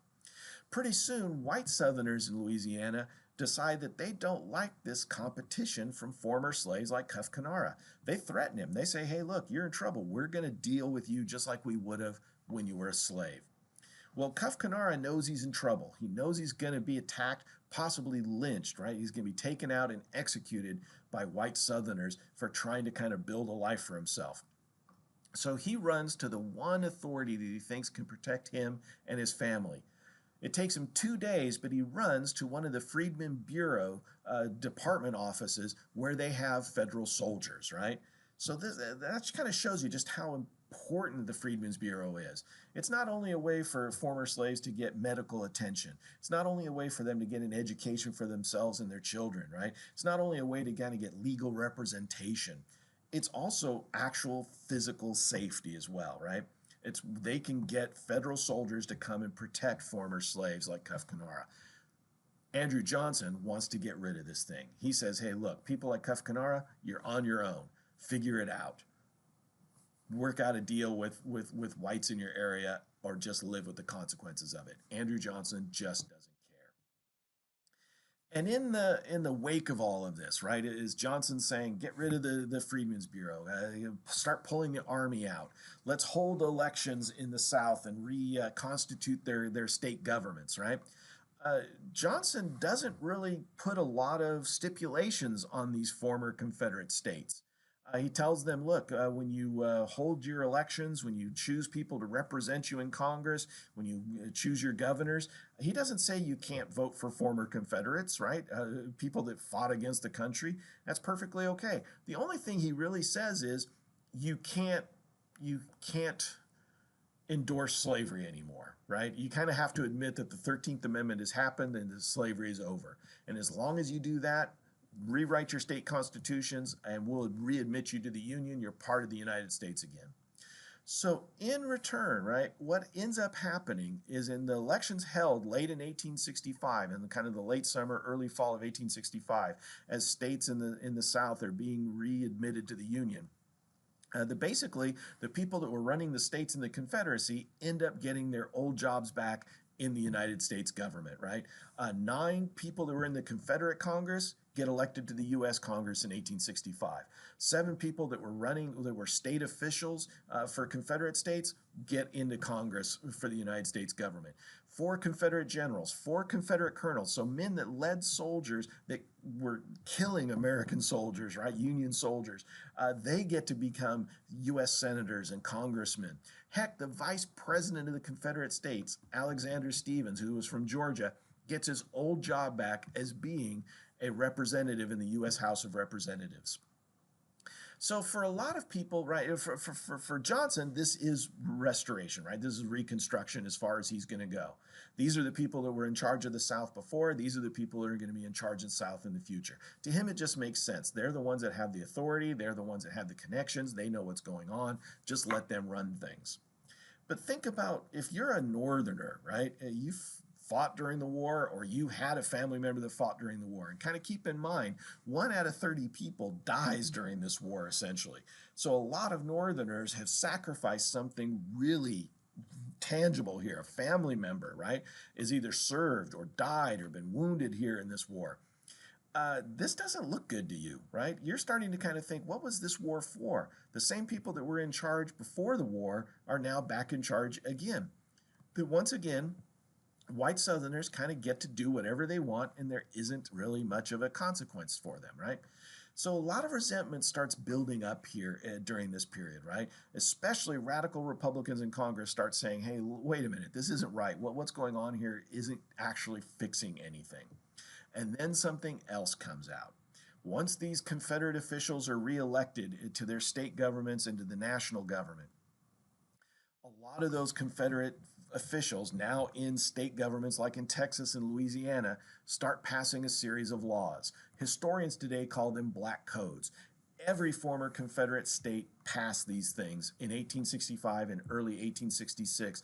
Pretty soon, white Southerners in Louisiana decide that they don't like this competition from former slaves like Cuff Canara. They threaten him. They say, hey, look, you're in trouble. We're going to deal with you just like we would have when you were a slave. Well, Cuff Canara knows he's in trouble. He knows he's going to be attacked, possibly lynched, right? He's going to be taken out and executed by white Southerners for trying to kind of build a life for himself. So he runs to the one authority that he thinks can protect him and his family. It takes him 2 days, but he runs to one of the Freedmen Bureau department offices where they have federal soldiers, right? So that kind of shows you just how important the Freedmen's Bureau is. It's not only a way for former slaves to get medical attention. It's not only a way for them to get an education for themselves and their children, right? It's not only a way to kind of get legal representation. It's also actual physical safety as well, right? They can get federal soldiers to come and protect former slaves like Cuff Canara. Andrew Johnson wants to get rid of this thing. He says, hey, look, people like Cuff Canara, you're on your own. Figure it out. Work out a deal with whites in your area or just live with the consequences of it. Andrew Johnson just doesn't care. And in the wake of all of this, right, is Johnson saying, get rid of the Freedmen's Bureau, start pulling the army out. Let's hold elections in the South and reconstitute their state governments, right? Johnson doesn't really put a lot of stipulations on these former Confederate states. He tells them, look, when you hold your elections, when you choose people to represent you in Congress, when you choose your governors, he doesn't say you can't vote for former Confederates, right? People that fought against the country. That's perfectly okay. The only thing he really says is you can't endorse slavery anymore, right? You kind of have to admit that the 13th Amendment has happened and that slavery is over. And as long as you do that, rewrite your state constitutions and we'll readmit you to the Union. You're part of the United States again. So in return, right, what ends up happening is in the elections held late in 1865, in the kind of the late summer, early fall of 1865, as states in the South are being readmitted to the Union, basically the people that were running the states in the Confederacy end up getting their old jobs back in the United States government, right? 9 people that were in the Confederate Congress get elected to the U.S. Congress in 1865. 7 people that were state officials for Confederate states get into Congress for the United States government. 4 Confederate generals, 4 Confederate colonels, so men that led soldiers that were killing American soldiers, right, Union soldiers, they get to become U.S. senators and congressmen. Heck, the vice president of the Confederate States, Alexander Stephens, who was from Georgia, gets his old job back as being a representative in the U.S. House of Representatives. So for a lot of people, right, for Johnson, this is restoration, right? This is Reconstruction as far as he's going to go. These are the people that were in charge of the South before. These are the people that are going to be in charge of the South in the future. To him, it just makes sense. They're the ones that have the authority. They're the ones that have the connections. They know what's going on. Just let them run things. But think about if you're a Northerner, right? You fought during the war or you had a family member that fought during the war. And kind of keep in mind, 1 out of 30 people dies during this war, essentially. So a lot of Northerners have sacrificed something really tangible here. A family member, right, is either served or died or been wounded here in this war. This doesn't look good to you, right? You're starting to kind of think, what was this war for? The same people that were in charge before the war are now back in charge again. But once again, white Southerners kind of get to do whatever they want, and there isn't really much of a consequence for them, right? So a lot of resentment starts building up here during this period, right? Especially radical Republicans in Congress start saying, hey, wait a minute, this isn't right. What's going on here isn't actually fixing anything. And then something else comes out. Once these Confederate officials are reelected to their state governments and to the national government, a lot of those Confederate officials now in state governments like in Texas and Louisiana start passing a series of laws. Historians today call them black codes. Every former Confederate state passed these things in 1865 and early 1866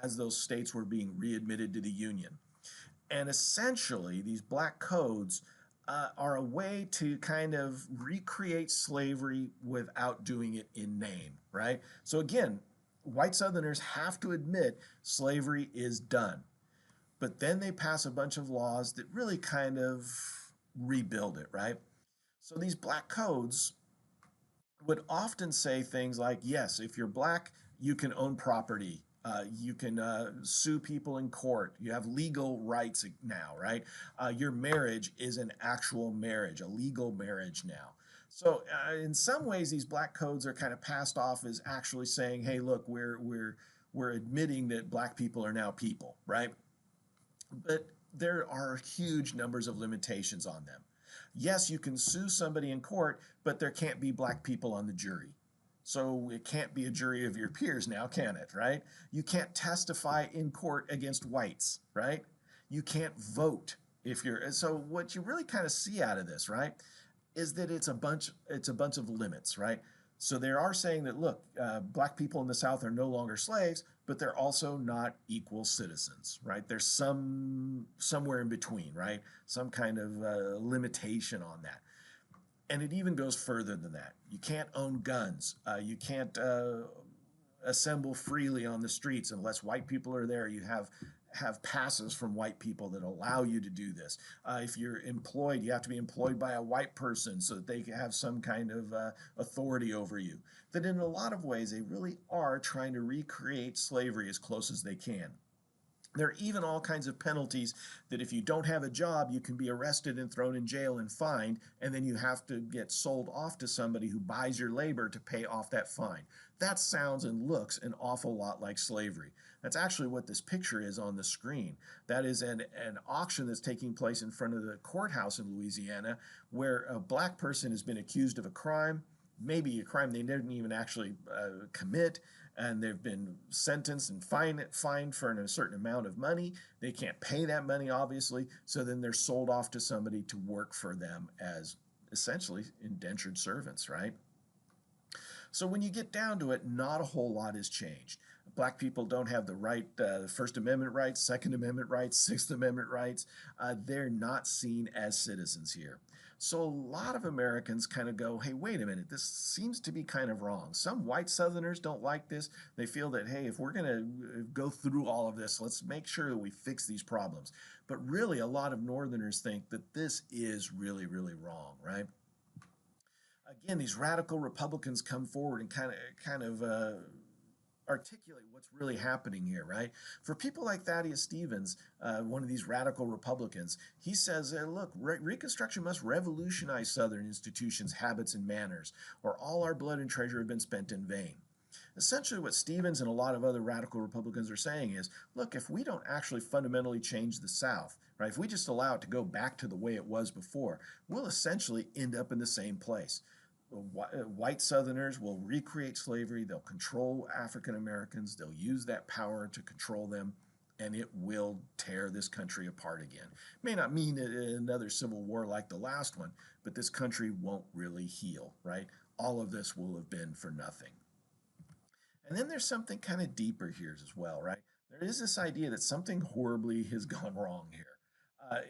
as those states were being readmitted to the Union. And essentially, these black codes are a way to kind of recreate slavery without doing it in name, right? So again, white Southerners have to admit slavery is done. But then they pass a bunch of laws that really kind of rebuild it, right? So these black codes would often say things like, yes, if you're black, you can own property. You can sue people in court. You have legal rights now, right? Your marriage is an actual marriage, a legal marriage now. So in some ways, these black codes are kind of passed off as actually saying, "Hey, look, we're admitting that black people are now people, right?" But there are huge numbers of limitations on them. Yes, you can sue somebody in court, but there can't be black people on the jury. So it can't be a jury of your peers now, can it, right? You can't testify in court against whites, right? You can't vote if you're so what you really kind of see out of this, right, is that it's a bunch of limits, right? So they are saying that look, black people in the South are no longer slaves, but they're also not equal citizens, right? There's somewhere in between, right? Some kind of limitation on that. And it even goes further than that. You can't own guns. You can't assemble freely on the streets unless white people are there. You have passes from white people that allow you to do this. If you're employed, you have to be employed by a white person so that they can have some kind of authority over you. That in a lot of ways, they really are trying to recreate slavery as close as they can. There are even all kinds of penalties that if you don't have a job, you can be arrested and thrown in jail and fined, and then you have to get sold off to somebody who buys your labor to pay off that fine. That sounds and looks an awful lot like slavery. That's actually what this picture is on the screen. That is an auction that's taking place in front of the courthouse in Louisiana where a black person has been accused of a crime, maybe a crime they didn't even actually commit, and they've been sentenced and fined for a certain amount of money. They can't pay that money, obviously, so then they're sold off to somebody to work for them as essentially indentured servants, right? So when you get down to it, not a whole lot has changed. Black people don't have the right, First Amendment rights, Second Amendment rights, Sixth Amendment rights. They're not seen as citizens here. So a lot of Americans kind of go, hey, wait a minute, this seems to be kind of wrong. Some white Southerners don't like this. They feel that, hey, if we're going to go through all of this, let's make sure that we fix these problems. But really, a lot of Northerners think that this is really, really wrong, right? Again, these radical Republicans come forward and kind of articulate what's really happening here, right? For people like Thaddeus Stevens, one of these radical Republicans, he says, look, Reconstruction must revolutionize Southern institutions, habits, and manners, or all our blood and treasure have been spent in vain. Essentially, what Stevens and a lot of other radical Republicans are saying is, look, if we don't actually fundamentally change the South, right, if we just allow it to go back to the way it was before, we'll essentially end up in the same place. white Southerners will recreate slavery. They'll control African Americans. They'll use that power to control them, and it will tear this country apart again. May not mean another civil war like the last one, but this country won't really heal, right? All of this will have been for nothing. And then there's something kind of deeper here as well, right? There is this idea that something horribly has gone wrong here. Uh,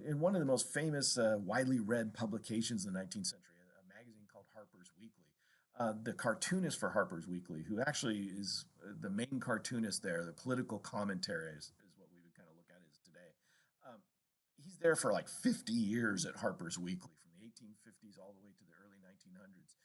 in one of the most famous, widely read publications in the 19th century, a magazine called Harper's Weekly, the cartoonist for Harper's Weekly, who actually is the main cartoonist there, the political commentary is what we would kind of look at as today. Um, he's there for like 50 years at Harper's Weekly, from the 1850s all the way to the early 1900s.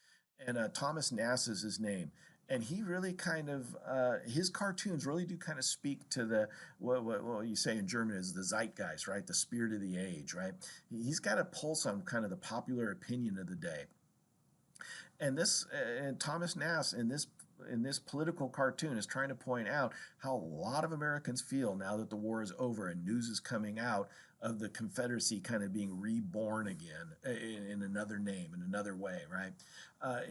And Thomas Nass is his name. And he really kind of, his cartoons really do kind of speak to the, what you say in German is the zeitgeist, right? The spirit of the age, right? He's got a pulse on kind of the popular opinion of the day. And Thomas Nass in this political cartoon is trying to point out how a lot of Americans feel now that the war is over and news is coming out of the Confederacy kind of being reborn again in another name, in another way, right?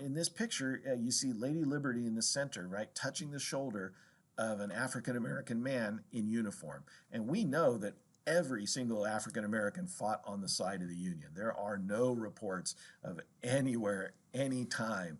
In this picture, you see Lady Liberty in the center, right, touching the shoulder of an African American man in uniform. And we know that every single African American fought on the side of the Union. There are no reports of anywhere, any time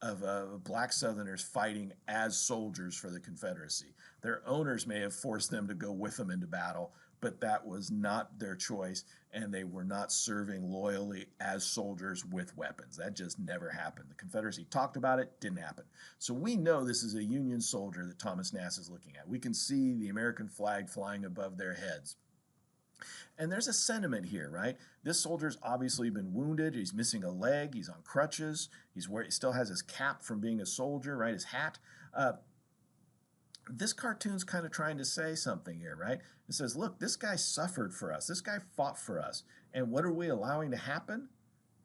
of black Southerners fighting as soldiers for the Confederacy. Their owners may have forced them to go with them into battle, but that was not their choice, and they were not serving loyally as soldiers with weapons. That just never happened. The Confederacy talked about it, didn't happen. So we know this is a Union soldier that Thomas Nass is looking at. We can see the American flag flying above their heads. And there's a sentiment here, right? This soldier's obviously been wounded. He's missing a leg. He's on crutches. He still has his cap from being a soldier, right? His hat. This cartoon's kind of trying to say something here, right? It says, look, this guy suffered for us. This guy fought for us. And what are we allowing to happen?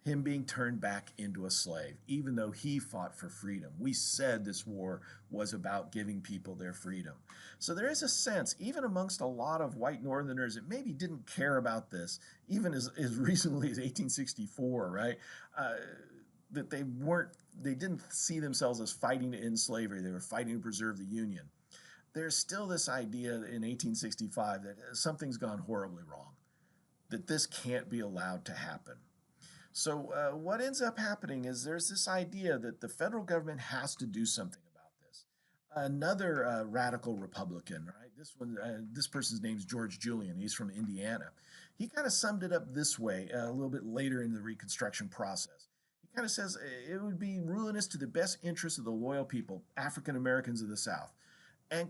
Him being turned back into a slave, even though he fought for freedom. We said this war was about giving people their freedom. So there is a sense, even amongst a lot of white Northerners that maybe didn't care about this, even as recently as 1864, right? That they didn't see themselves as fighting to end slavery. They were fighting to preserve the Union. There's still this idea in 1865 that something's gone horribly wrong, that this can't be allowed to happen. So what ends up happening is there's this idea that the federal government has to do something about this. Another radical Republican, right? This person's name's George Julian. He's from Indiana. He kind of summed it up this way a little bit later in the Reconstruction process. He kind of says it would be ruinous to the best interests of the loyal people, African Americans of the South, and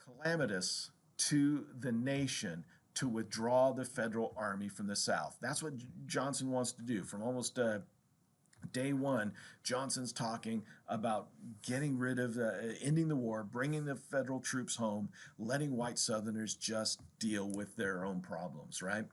calamitous to the nation to withdraw the federal army from the South. That's what Johnson wants to do. From almost day one, Johnson's talking about getting rid of, ending the war, bringing the federal troops home, letting white Southerners just deal with their own problems, right?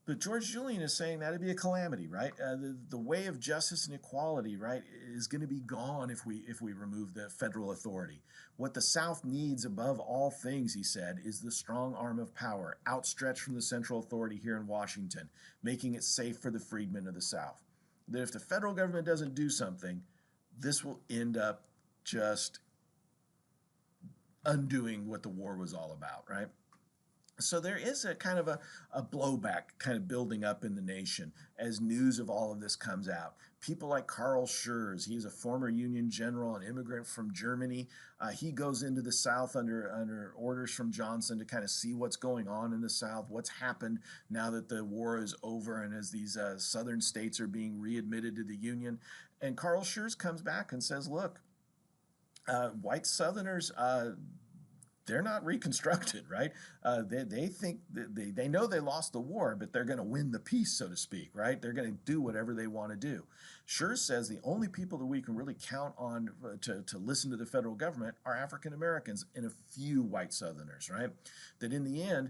But George Julian is saying that'd be a calamity, right? The way of justice and equality, right, is going to be gone if we remove the federal authority. What the South needs above all things, he said, is the strong arm of power outstretched from the central authority here in Washington, making it safe for the freedmen of the South. That if the federal government doesn't do something, this will end up just undoing what the war was all about, right? So there is a kind of a blowback kind of building up in the nation as news of all of this comes out. People like Carl Schurz, he's a former Union general, an immigrant from Germany. He goes into the South under orders from Johnson to kind of see what's going on in the South, what's happened now that the war is over and as these southern states are being readmitted to the Union. And Carl Schurz comes back and says, look, white Southerners, they're not reconstructed, right? They think they know they lost the war, but they're going to win the peace, so to speak, right? They're going to do whatever they want to do. Schurz says the only people that we can really count on to listen to the federal government are African Americans and a few white Southerners, right? That in the end,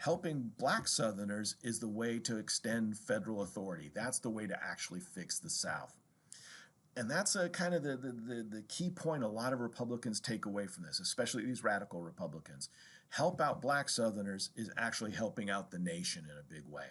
helping black Southerners is the way to extend federal authority. That's the way to actually fix the South. And that's a kind of the key point a lot of Republicans take away from this, especially these radical Republicans. Help out black Southerners is actually helping out the nation in a big way.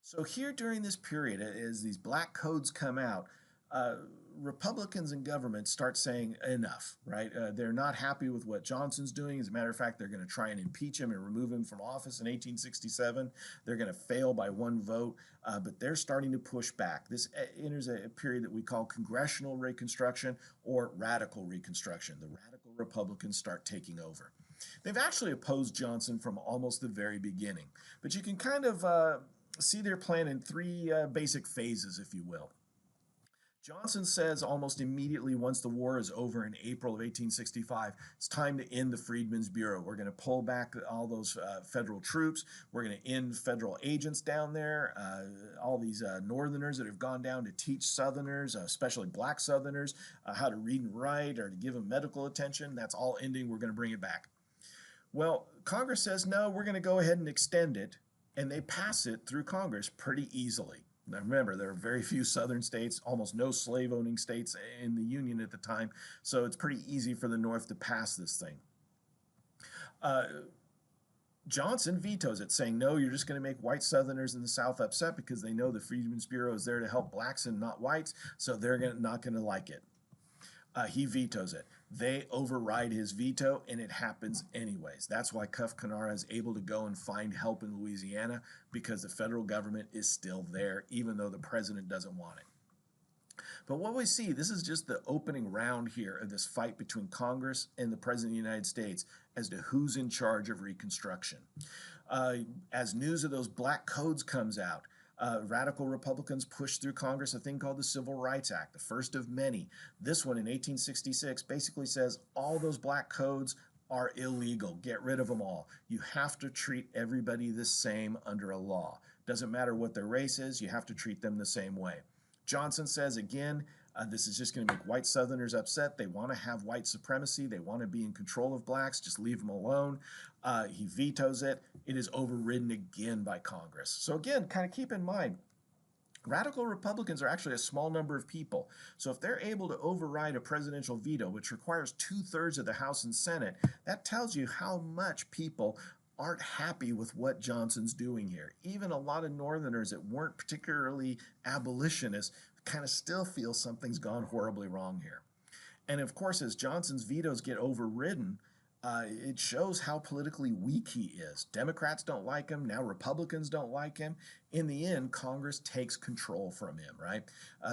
So here during this period, as these black codes come out, uh, Republicans in government start saying enough, right? They're not happy with what Johnson's doing. As a matter of fact, they're going to try and impeach him and remove him from office in 1867. They're going to fail by one vote, but they're starting to push back. This enters a period that we call congressional Reconstruction or radical Reconstruction. The radical Republicans start taking over. They've actually opposed Johnson from almost the very beginning, but you can kind of see their plan in three basic phases, if you will. Johnson says almost immediately once the war is over in April of 1865, it's time to end the Freedmen's Bureau. We're going to pull back all those federal troops. We're going to end federal agents down there. All these Northerners that have gone down to teach Southerners, especially black Southerners, how to read and write or to give them medical attention. That's all ending. We're going to bring it back. Well, Congress says, no, we're going to go ahead and extend it, and they pass it through Congress pretty easily. Now, remember, there are very few southern states, almost no slave owning states in the Union at the time, so it's pretty easy for the North to pass this thing. Uh, Johnson vetoes it, saying, no, you're just going to make white Southerners in the South upset because they know the Freedmen's Bureau is there to help blacks and not whites, so they're not going to like it. He vetoes it. They override his veto, and it happens anyways. That's why Cuff Canara is able to go and find help in Louisiana, because the federal government is still there, even though the president doesn't want it. But what we see, this is just the opening round here of this fight between Congress and the President of the United States as to who's in charge of Reconstruction. As news of those black codes comes out, radical Republicans pushed through Congress a thing called the Civil Rights Act, the first of many. This one in 1866 basically says all those black codes are illegal. Get rid of them all. You have to treat everybody the same under a law. Doesn't matter what their race is, you have to treat them the same way. Johnson says again, this is just going to make white Southerners upset. They want to have white supremacy. They want to be in control of blacks. Just leave them alone. He vetoes it. It is overridden again by Congress. So again, kind of keep in mind, radical Republicans are actually a small number of people. So if they're able to override a presidential veto, which requires 2/3 of the House and Senate, that tells you how much people aren't happy with what Johnson's doing here. Even a lot of Northerners that weren't particularly abolitionists kind of still feel something's gone horribly wrong here. And of course, as Johnson's vetoes get overridden, it shows how politically weak he is. Democrats don't like him. Now Republicans don't like him. In the end, Congress takes control from him, right?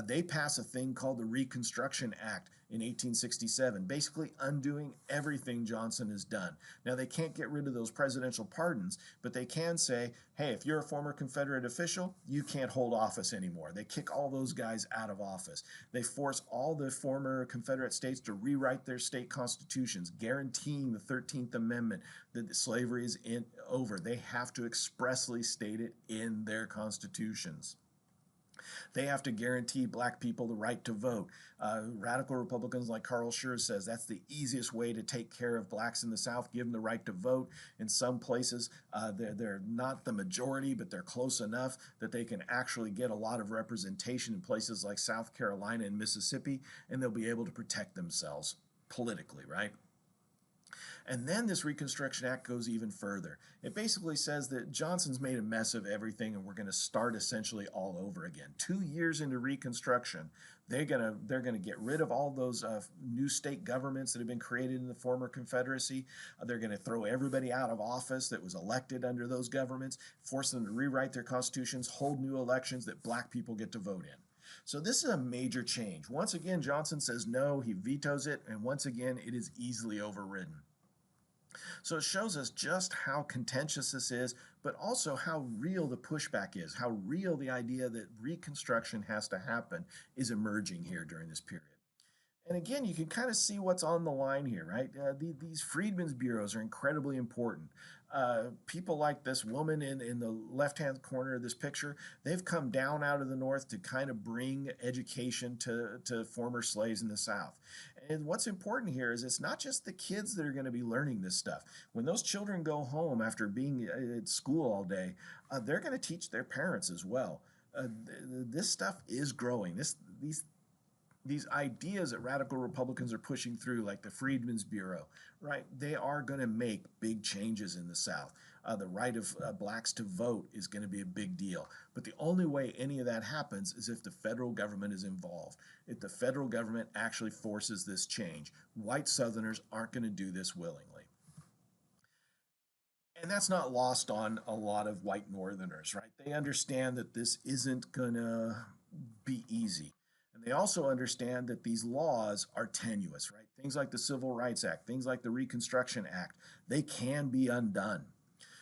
They pass a thing called the Reconstruction Act in 1867, basically undoing everything Johnson has done. Now, they can't get rid of those presidential pardons, but they can say, hey, if you're a former Confederate official, you can't hold office anymore. They kick all those guys out of office. They force all the former Confederate states to rewrite their state constitutions, guaranteeing the 13th Amendment that slavery is over. They have to expressly state it in their constitutions. They have to guarantee black people the right to vote. Radical Republicans like Carl Schurz says that's the easiest way to take care of blacks in the South, give them the right to vote. In some places, they're not the majority, but they're close enough that they can actually get a lot of representation in places like South Carolina and Mississippi, and they'll be able to protect themselves politically, right? And then this Reconstruction Act goes even further. It basically says that Johnson's made a mess of everything, and we're going to start essentially all over again. 2 years into Reconstruction, they're gonna get rid of all those new state governments that have been created in the former Confederacy. They're going to throw everybody out of office that was elected under those governments, force them to rewrite their constitutions, hold new elections that black people get to vote in. So this is a major change. Once again, Johnson says no, he vetoes it, and once again, it is easily overridden. So it shows us just how contentious this is, but also how real the pushback is, how real the idea that Reconstruction has to happen is emerging here during this period. And again, you can kind of see what's on the line here, right? These freedmen's bureaus are incredibly important. People like this woman in the left-hand corner of this picture, they've come down out of the North to kind of bring education to former slaves in the South. And what's important here is it's not just the kids that are going to be learning this stuff. When those children go home after being at school all day, they're going to teach their parents as well. This stuff is growing. these ideas that radical Republicans are pushing through, like the Freedmen's Bureau, right? They are going to make big changes in the South. The right of blacks to vote is going to be a big deal. But the only way any of that happens is if the federal government is involved. If the federal government actually forces this change, white Southerners aren't going to do this willingly. And that's not lost on a lot of white Northerners, right? They understand that this isn't going to be easy. And they also understand that these laws are tenuous, right? Things like the Civil Rights Act, things like the Reconstruction Act, they can be undone.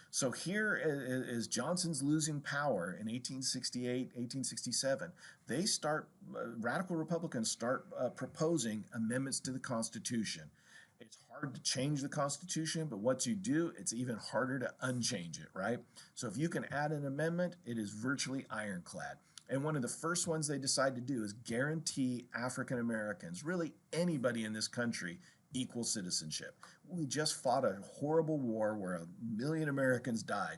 So here, as Johnson's losing power in 1868, 1867, they start, radical Republicans start proposing amendments to the Constitution. It's hard to change the Constitution, but once you do, it's even harder to unchange it, right? So if you can add an amendment, it is virtually ironclad. And one of the first ones they decide to do is guarantee African Americans, really anybody in this country, equal citizenship. We just fought a horrible war where 1 million Americans died.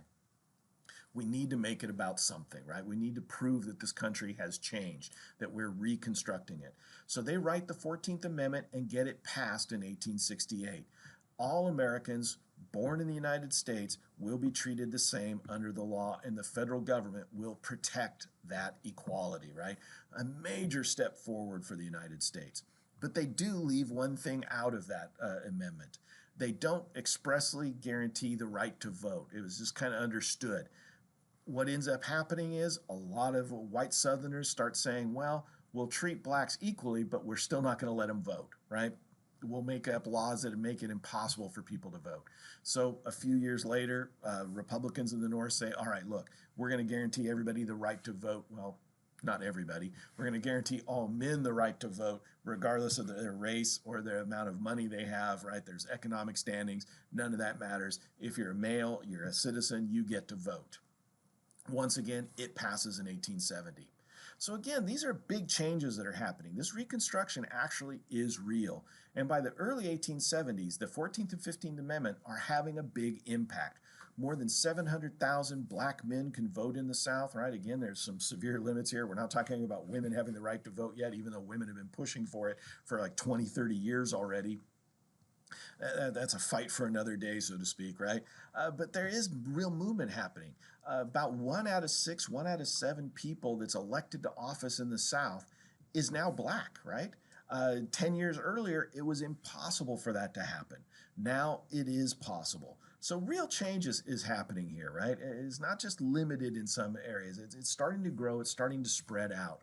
We need to make it about something, right? We need to prove that this country has changed, that we're reconstructing it. So they write the 14th Amendment and get it passed in 1868. All Americans born in the United States will be treated the same under the law, and the federal government will protect that equality, right? A major step forward for the United States. But they do leave one thing out of that amendment. They don't expressly guarantee the right to vote. It was just kind of understood. What ends up happening is a lot of white Southerners start saying, well, we'll treat blacks equally, but we're still not going to let them vote, right? We'll make up laws that make it impossible for people to vote. So a few years later, Republicans in the North say, all right, look, we're going to guarantee everybody the right to vote. Well, not everybody. We're going to guarantee all men the right to vote, regardless of their race or their amount of money they have, right? There's economic standings. None of that matters. If you're a male, you're a citizen, you get to vote. Once again, it passes in 1870. So again, these are big changes that are happening. This Reconstruction actually is real. And by the early 1870s, the 14th and 15th Amendment are having a big impact. More than 700,000 black men can vote in the South, right? Again, there's some severe limits here. We're not talking about women having the right to vote yet, even though women have been pushing for it for like 20, 30 years already. That's a fight for another day, so to speak, right? But there is real movement happening. About 1 out of 6, 1 out of 7 people that's elected to office in the South is now black, right? 10 years earlier, it was impossible for that to happen. Now it is possible. So real change is happening here, right? It's not just limited in some areas. It's starting to grow. It's starting to spread out.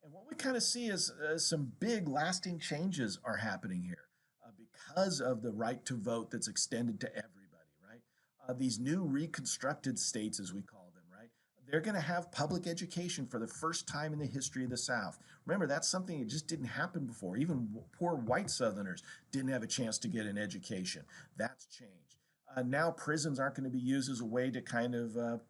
And what we kind of see is some big lasting changes are happening here because of the right to vote that's extended to everybody, right? These new reconstructed states, as we call them, right? They're going to have public education for the first time in the history of the South. Remember, that's something that just didn't happen before. Even poor white Southerners didn't have a chance to get an education. That's changed. Now prisons aren't going to be used as a way to kind of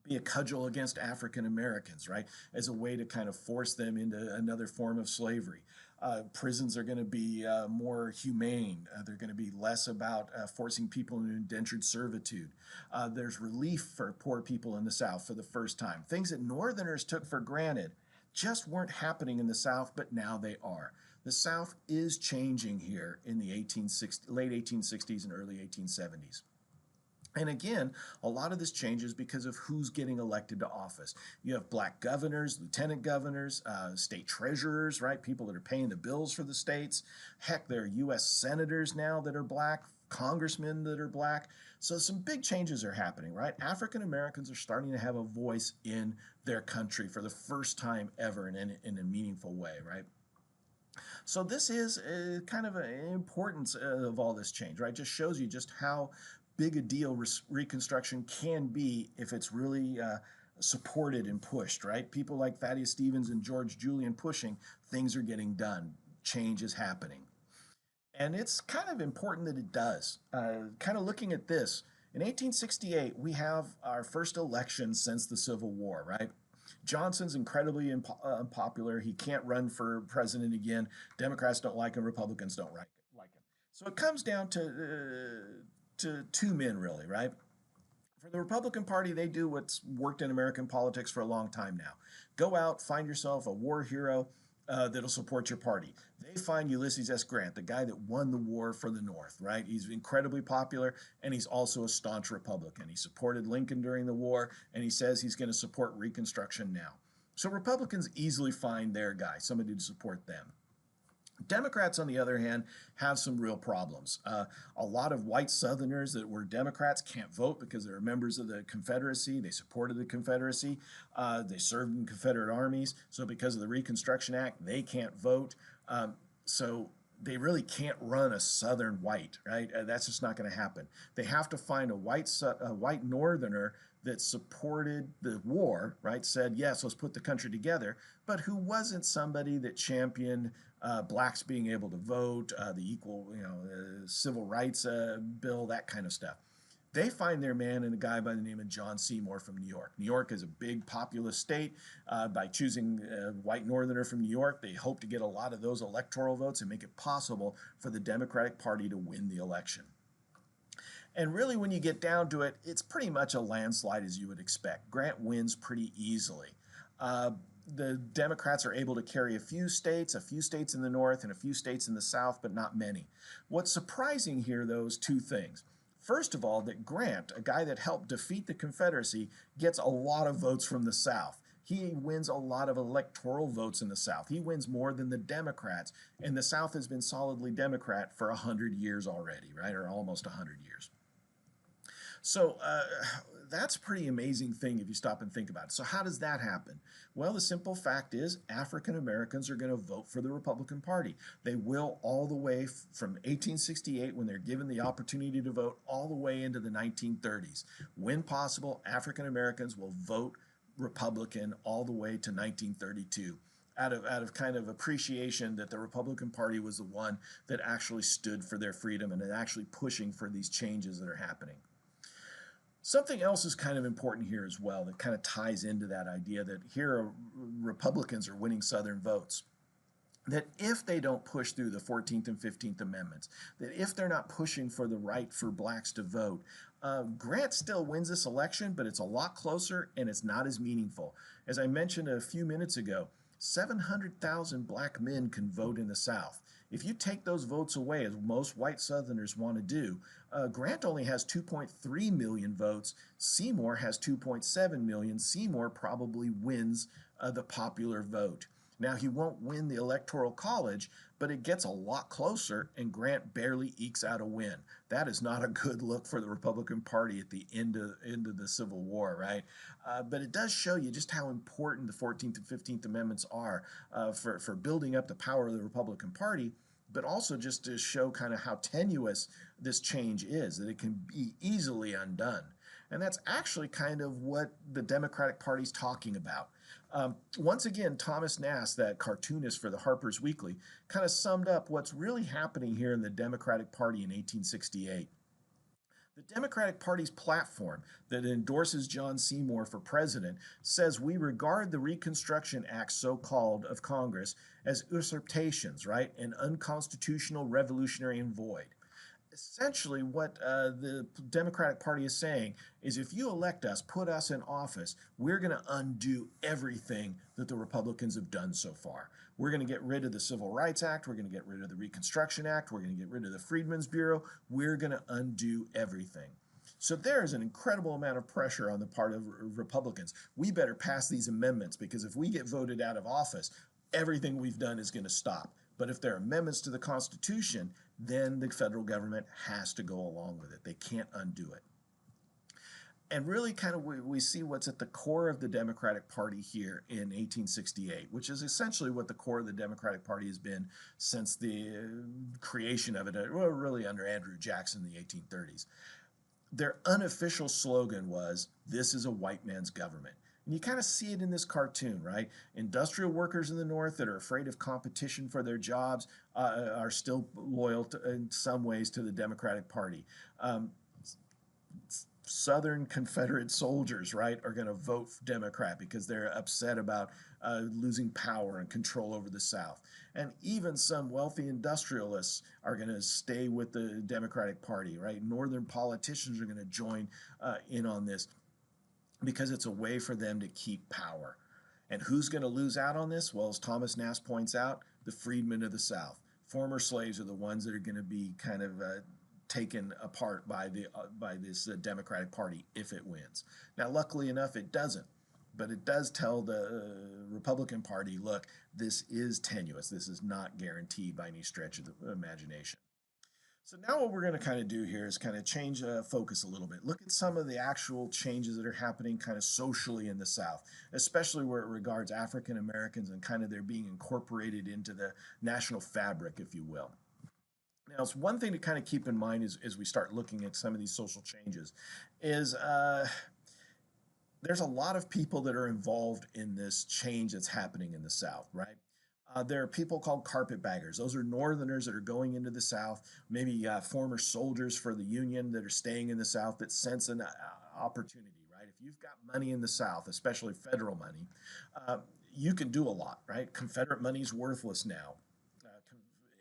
be a cudgel against African Americans, right? As a way to kind of force them into another form of slavery. Prisons are going to be more humane. They're going to be less about forcing people into indentured servitude. There's relief for poor people in the South for the first time. Things that Northerners took for granted just weren't happening in the South, but now they are. The South is changing here in the late 1860s and early 1870s. And again, a lot of this changes because of who's getting elected to office. You have black governors, lieutenant governors, state treasurers, right? People that are paying the bills for the states. Heck, there are U.S. senators now that are black, congressmen that are black. So some big changes are happening, right? African Americans are starting to have a voice in their country for the first time ever in a meaningful way, right? So this is kind of an importance of all this change, right? Just shows you just how big a deal Reconstruction can be if it's really supported and pushed, right? People like Thaddeus Stevens and George Julian pushing, things are getting done. Change is happening. And it's kind of important that it does. Kind of looking at this, in 1868, we have our first election since the Civil War, right? Johnson's incredibly unpopular. He can't run for president again. Democrats don't like him. Republicans don't like him. So it comes down to two men, really, right? For the Republican Party, they do what's worked in American politics for a long time now. Go out, find yourself a war hero, that'll support your party. They find Ulysses S. Grant, the guy that won the war for the North, right? He's incredibly popular, and he's also a staunch Republican. He supported Lincoln during the war, and he says he's going to support Reconstruction now. So Republicans easily find their guy, somebody to support them. Democrats, on the other hand, have some real problems. A lot of white Southerners that were Democrats can't vote because they're members of the Confederacy. They supported the Confederacy. They served in Confederate armies. So, because of the Reconstruction Act, they can't vote. So, they really can't run a Southern white, right? That's just not going to happen. They have to find a white Northerner that supported the war, right? Said, yes, let's put the country together, but who wasn't somebody that championed blacks being able to vote, the equal, civil rights bill, that kind of stuff. They find their man in a guy by the name of John Seymour from New York. New York is a big populous state. By choosing a white Northerner from New York, they hope to get a lot of those electoral votes and make it possible for the Democratic Party to win the election. And really, when you get down to it, it's pretty much a landslide as you would expect. Grant wins pretty easily. The Democrats are able to carry a few states in the North and a few states in the South, but not many. What's surprising here, though, is two things. First of all, that Grant, a guy that helped defeat the Confederacy, gets a lot of votes from the South. He wins a lot of electoral votes in the South. He wins more than the Democrats, and the South has been solidly Democrat for 100 years already, right, or almost 100 years. So that's a pretty amazing thing if you stop and think about it. So how does that happen? Well, the simple fact is African Americans are going to vote for the Republican Party. They will all the way from 1868, when they're given the opportunity to vote, all the way into the 1930s. When possible, African Americans will vote Republican all the way to 1932. Out of kind of appreciation that the Republican Party was the one that actually stood for their freedom and actually pushing for these changes that are happening. Something else is kind of important here as well that kind of ties into that idea that here Republicans are winning Southern votes. That if they don't push through the 14th and 15th Amendments, that if they're not pushing for the right for blacks to vote, Grant still wins this election, but it's a lot closer and it's not as meaningful. As I mentioned a few minutes ago, 700,000 black men can vote in the South. If you take those votes away, as most white Southerners want to do, Grant only has 2.3 million votes. Seymour has 2.7 million. Seymour probably wins the popular vote. Now, he won't win the Electoral College, but it gets a lot closer, and Grant barely ekes out a win. That is not a good look for the Republican Party at the end of the Civil War, right? But it does show you just how important the 14th and 15th Amendments are for building up the power of the Republican Party, but also just to show kind of how tenuous this change is, that it can be easily undone. And that's actually kind of what the Democratic Party's talking about. Once again, Thomas Nast, that cartoonist for the Harper's Weekly, kind of summed up what's really happening here in the Democratic Party in 1868. The Democratic Party's platform that endorses John Seymour for president says we regard the Reconstruction Act, so-called, of Congress as usurpations, right, and unconstitutional, revolutionary, and void. Essentially, what the Democratic Party is saying is if you elect us, put us in office, we're going to undo everything that the Republicans have done so far. We're going to get rid of the Civil Rights Act. We're going to get rid of the Reconstruction Act. We're going to get rid of the Freedmen's Bureau. We're going to undo everything. So there is an incredible amount of pressure on the part of Republicans. We better pass these amendments because if we get voted out of office, everything we've done is going to stop. But if there are amendments to the Constitution, then the federal government has to go along with it. They can't undo it. And really kind of we see what's at the core of the Democratic Party here in 1868, which is essentially what the core of the Democratic Party has been since the creation of it, well, really under Andrew Jackson in the 1830s. Their unofficial slogan was, "This is a white man's government." And you kind of see it in this cartoon, right? Industrial workers in the North that are afraid of competition for their jobs are still loyal in some ways to the Democratic Party. Southern Confederate soldiers, right, are going to vote Democrat because they're upset about losing power and control over the South. And even some wealthy industrialists are going to stay with the Democratic Party, right? Northern politicians are going to join in on this, because it's a way for them to keep power. And who's going to lose out on this? Well, as Thomas Nass points out, the freedmen of the South. Former slaves are the ones that are going to be kind of taken apart by this Democratic Party if it wins. Now, luckily enough, it doesn't. But it does tell the Republican Party, look, this is tenuous. This is not guaranteed by any stretch of the imagination. So now what we're going to kind of do here is kind of change focus a little bit. Look at some of the actual changes that are happening kind of socially in the South, especially where it regards African Americans and kind of they're being incorporated into the national fabric, if you will. Now, it's one thing to kind of keep in mind as we start looking at some of these social changes is there's a lot of people that are involved in this change that's happening in the South, right? There are people called carpetbaggers. Those are Northerners that are going into the South, maybe former soldiers for the Union that are staying in the South that sense an opportunity, right? If you've got money in the South, especially federal money, uh, you can do a lot, right? Confederate money is worthless now.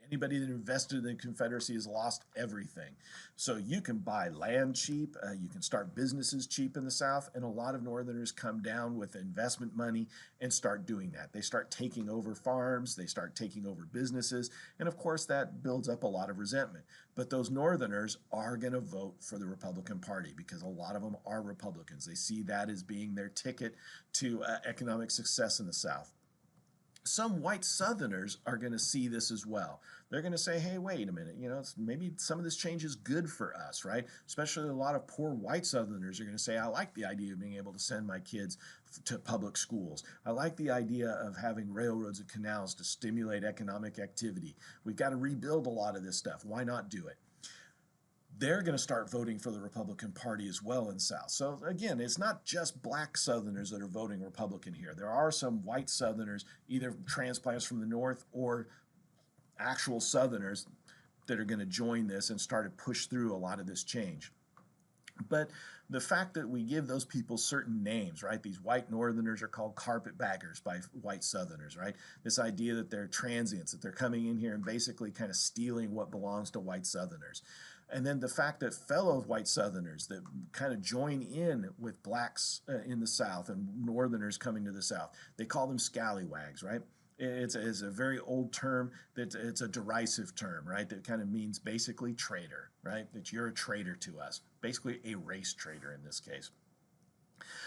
Anybody that invested in the Confederacy has lost everything. So you can buy land cheap, you can start businesses cheap in the South, and a lot of Northerners come down with investment money and start doing that. They start taking over farms, they start taking over businesses, and of course that builds up a lot of resentment. But those Northerners are going to vote for the Republican Party because a lot of them are Republicans. They see that as being their ticket to economic success in the South. Some white Southerners are going to see this as well. They're going to say, hey, wait a minute, maybe some of this change is good for us, right? Especially a lot of poor white Southerners are going to say, I like the idea of being able to send my kids to public schools. I like the idea of having railroads and canals to stimulate economic activity. We've got to rebuild a lot of this stuff. Why not do it? They're going to start voting for the Republican Party as well in the South. So again, it's not just black Southerners that are voting Republican here. There are some white Southerners, either transplants from the North or actual Southerners that are going to join this and start to push through a lot of this change. But the fact that we give those people certain names, right? These white Northerners are called carpetbaggers by white Southerners, right? This idea that they're transients, that they're coming in here and basically kind of stealing what belongs to white Southerners. And then the fact that fellow white Southerners that kind of join in with blacks in the South and Northerners coming to the South, they call them scallywags, right? It's a very old term that it's a derisive term, right? That kind of means basically traitor, right? That you're a traitor to us, basically a race traitor in this case.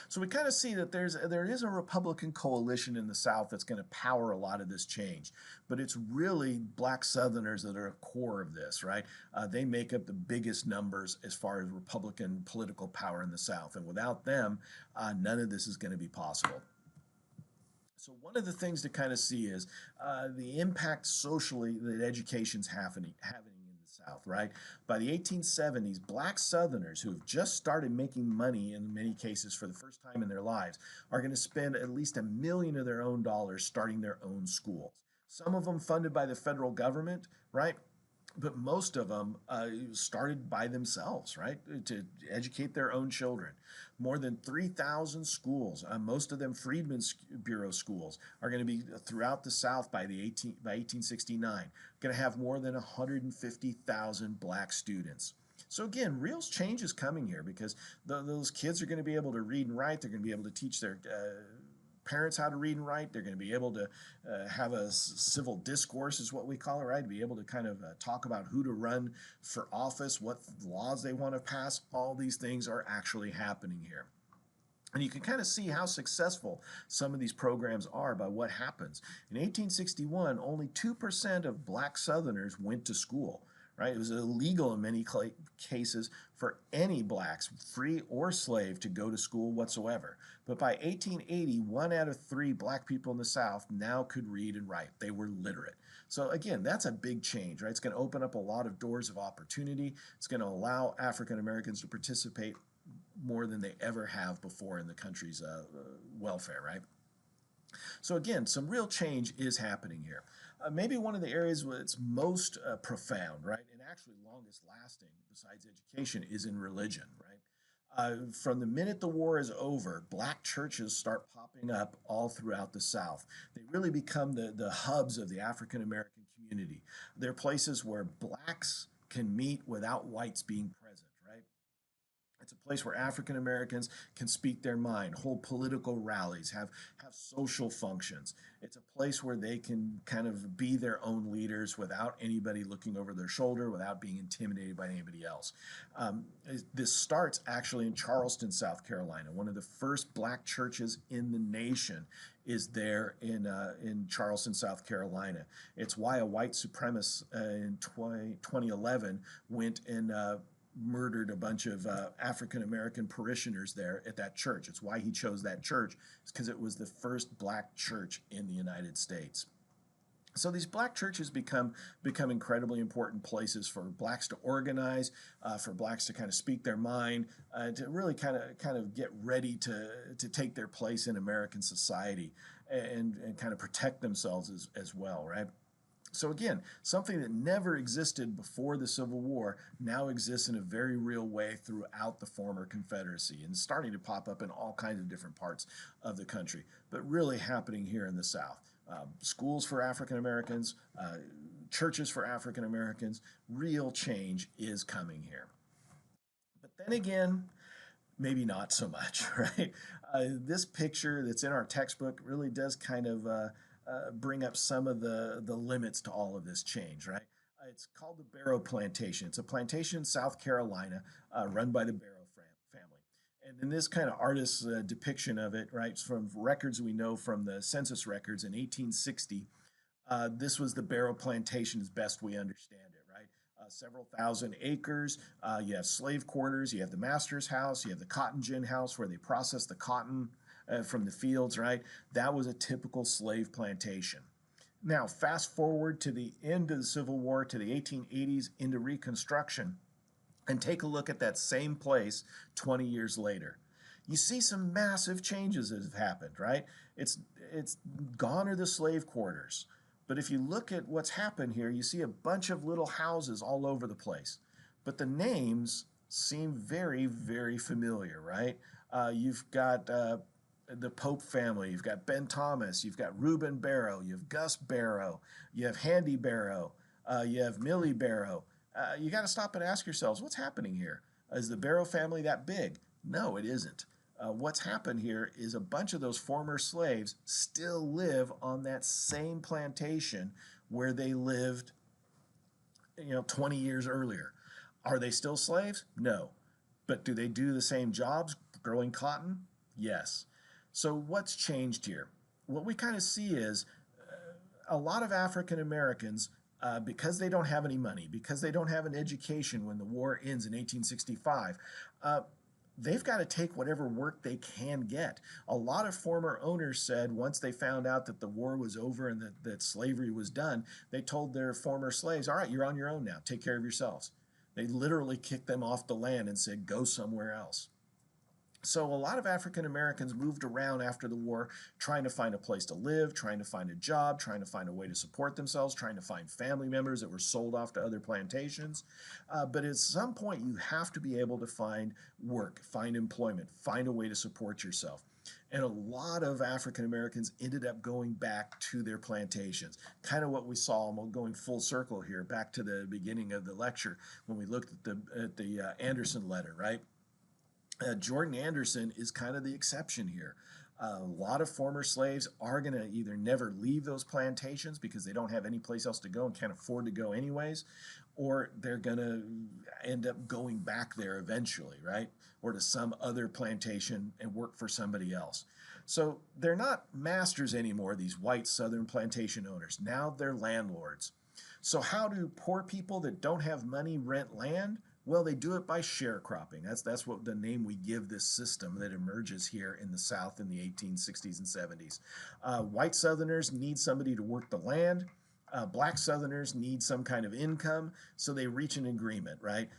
So we kind of see that there is a Republican coalition in the South that's going to power a lot of this change, but it's really black Southerners that are a core of this, right? They make up the biggest numbers as far as Republican political power in the South, and without them, none of this is going to be possible. So one of the things to kind of see is the impact socially that education's having in the South, right? By the 1870s, black Southerners who have just started making money in many cases for the first time in their lives are going to spend at least $1 million of their own dollars starting their own schools. Some of them funded by the federal government, right? But most of them started by themselves, right, to educate their own children. More than 3,000 schools, most of them Freedmen's Bureau schools, are going to be throughout the South by 1869. Going to have more than 150,000 black students. So again, real change is coming here because those kids are going to be able to read and write. They're going to be able to teach their parents how to read and write. They're going to be able to have a civil discourse, is what we call it, right? To be able to kind of talk about who to run for office, what laws they want to pass. All these things are actually happening here. And you can kind of see how successful some of these programs are by what happens. In 1861, only 2% of black Southerners went to school, right? It was illegal in many cases for any blacks, free or slave, to go to school whatsoever. But by 1880, 1 out of 3 black people in the South now could read and write. They were literate. So again, that's a big change, right? It's going to open up a lot of doors of opportunity. It's going to allow African Americans to participate more than they ever have before in the country's welfare, right? So again, some real change is happening here. Maybe one of the areas where it's most profound, right, and actually longest lasting besides education is in religion, right? From the minute the war is over, black churches start popping up all throughout the South. They really become the hubs of the African American community. They're places where blacks can meet without whites being present, right? It's a place where African Americans can speak their mind, hold political rallies, have social functions. It's a place where they can kind of be their own leaders without anybody looking over their shoulder, without being intimidated by anybody else. Um, this starts actually in Charleston, South Carolina. One of the first black churches in the nation is there in Charleston, South Carolina. It's why a white supremacist in 2011 went and murdered a bunch of African American parishioners there at that church. It's why he chose that church. It's because it was the first black church in the United States. So these black churches become incredibly important places for blacks to organize, for blacks to kind of speak their mind, to really kind of get ready to take their place in American society and kind of protect themselves as well, right? So again, something that never existed before the Civil War now exists in a very real way throughout the former Confederacy and starting to pop up in all kinds of different parts of the country, but really happening here in the South. Schools for African Americans, churches for African Americans, real change is coming here. But then again, maybe not so much, right? This picture that's in our textbook really does kind of bring up some of the limits to all of this change, right? It's called the Barrow Plantation. It's a plantation in South Carolina run by the Barrow family. And in this kind of artist's depiction of it, right, from records we know from the census records in 1860, this was the Barrow Plantation as best we understand it, right? Several thousand acres. You have slave quarters. You have the master's house. You have the cotton gin house where they process the cotton from the fields, right? That was a typical slave plantation. Now, fast forward to the end of the Civil War, to the 1880s, into Reconstruction, and take a look at that same place 20 years later. You see some massive changes that have happened, right? It's gone are the slave quarters. But if you look at what's happened here, you see a bunch of little houses all over the place. But the names seem very, very familiar, right? You've got the Pope family, you've got Ben Thomas, you've got Reuben Barrow, you have Gus Barrow, you have Handy Barrow, you have Millie Barrow. You got to stop and ask yourselves, what's happening here? Is the Barrow family that big? No, it isn't. What's happened here is a bunch of those former slaves still live on that same plantation where they lived, 20 years earlier. Are they still slaves? No. But do they do the same jobs growing cotton? Yes. So what's changed here? What we kind of see is a lot of African Americans, because they don't have any money, because they don't have an education when the war ends in 1865, they've got to take whatever work they can get. A lot of former owners said once they found out that the war was over and that slavery was done, they told their former slaves, all right, you're on your own now. Take care of yourselves. They literally kicked them off the land and said, go somewhere else. So a lot of African Americans moved around after the war trying to find a place to live, trying to find a job, trying to find a way to support themselves, trying to find family members that were sold off to other plantations. But at some point, you have to be able to find work, find employment, find a way to support yourself. And a lot of African Americans ended up going back to their plantations. Kind of what we saw, I'm going full circle here, back to the beginning of the lecture when we looked at the Anderson letter, right? Jordan Anderson is kind of the exception here. A lot of former slaves are going to either never leave those plantations because they don't have any place else to go and can't afford to go anyways, or they're going to end up going back there eventually, right? Or to some other plantation and work for somebody else. So they're not masters anymore, these white Southern plantation owners. Now they're landlords. So how do poor people that don't have money rent land? Well, they do it by sharecropping. That's what the name we give this system that emerges here in the South in the 1860s and 70s. White Southerners need somebody to work the land. Black Southerners need some kind of income, so they reach an agreement, right?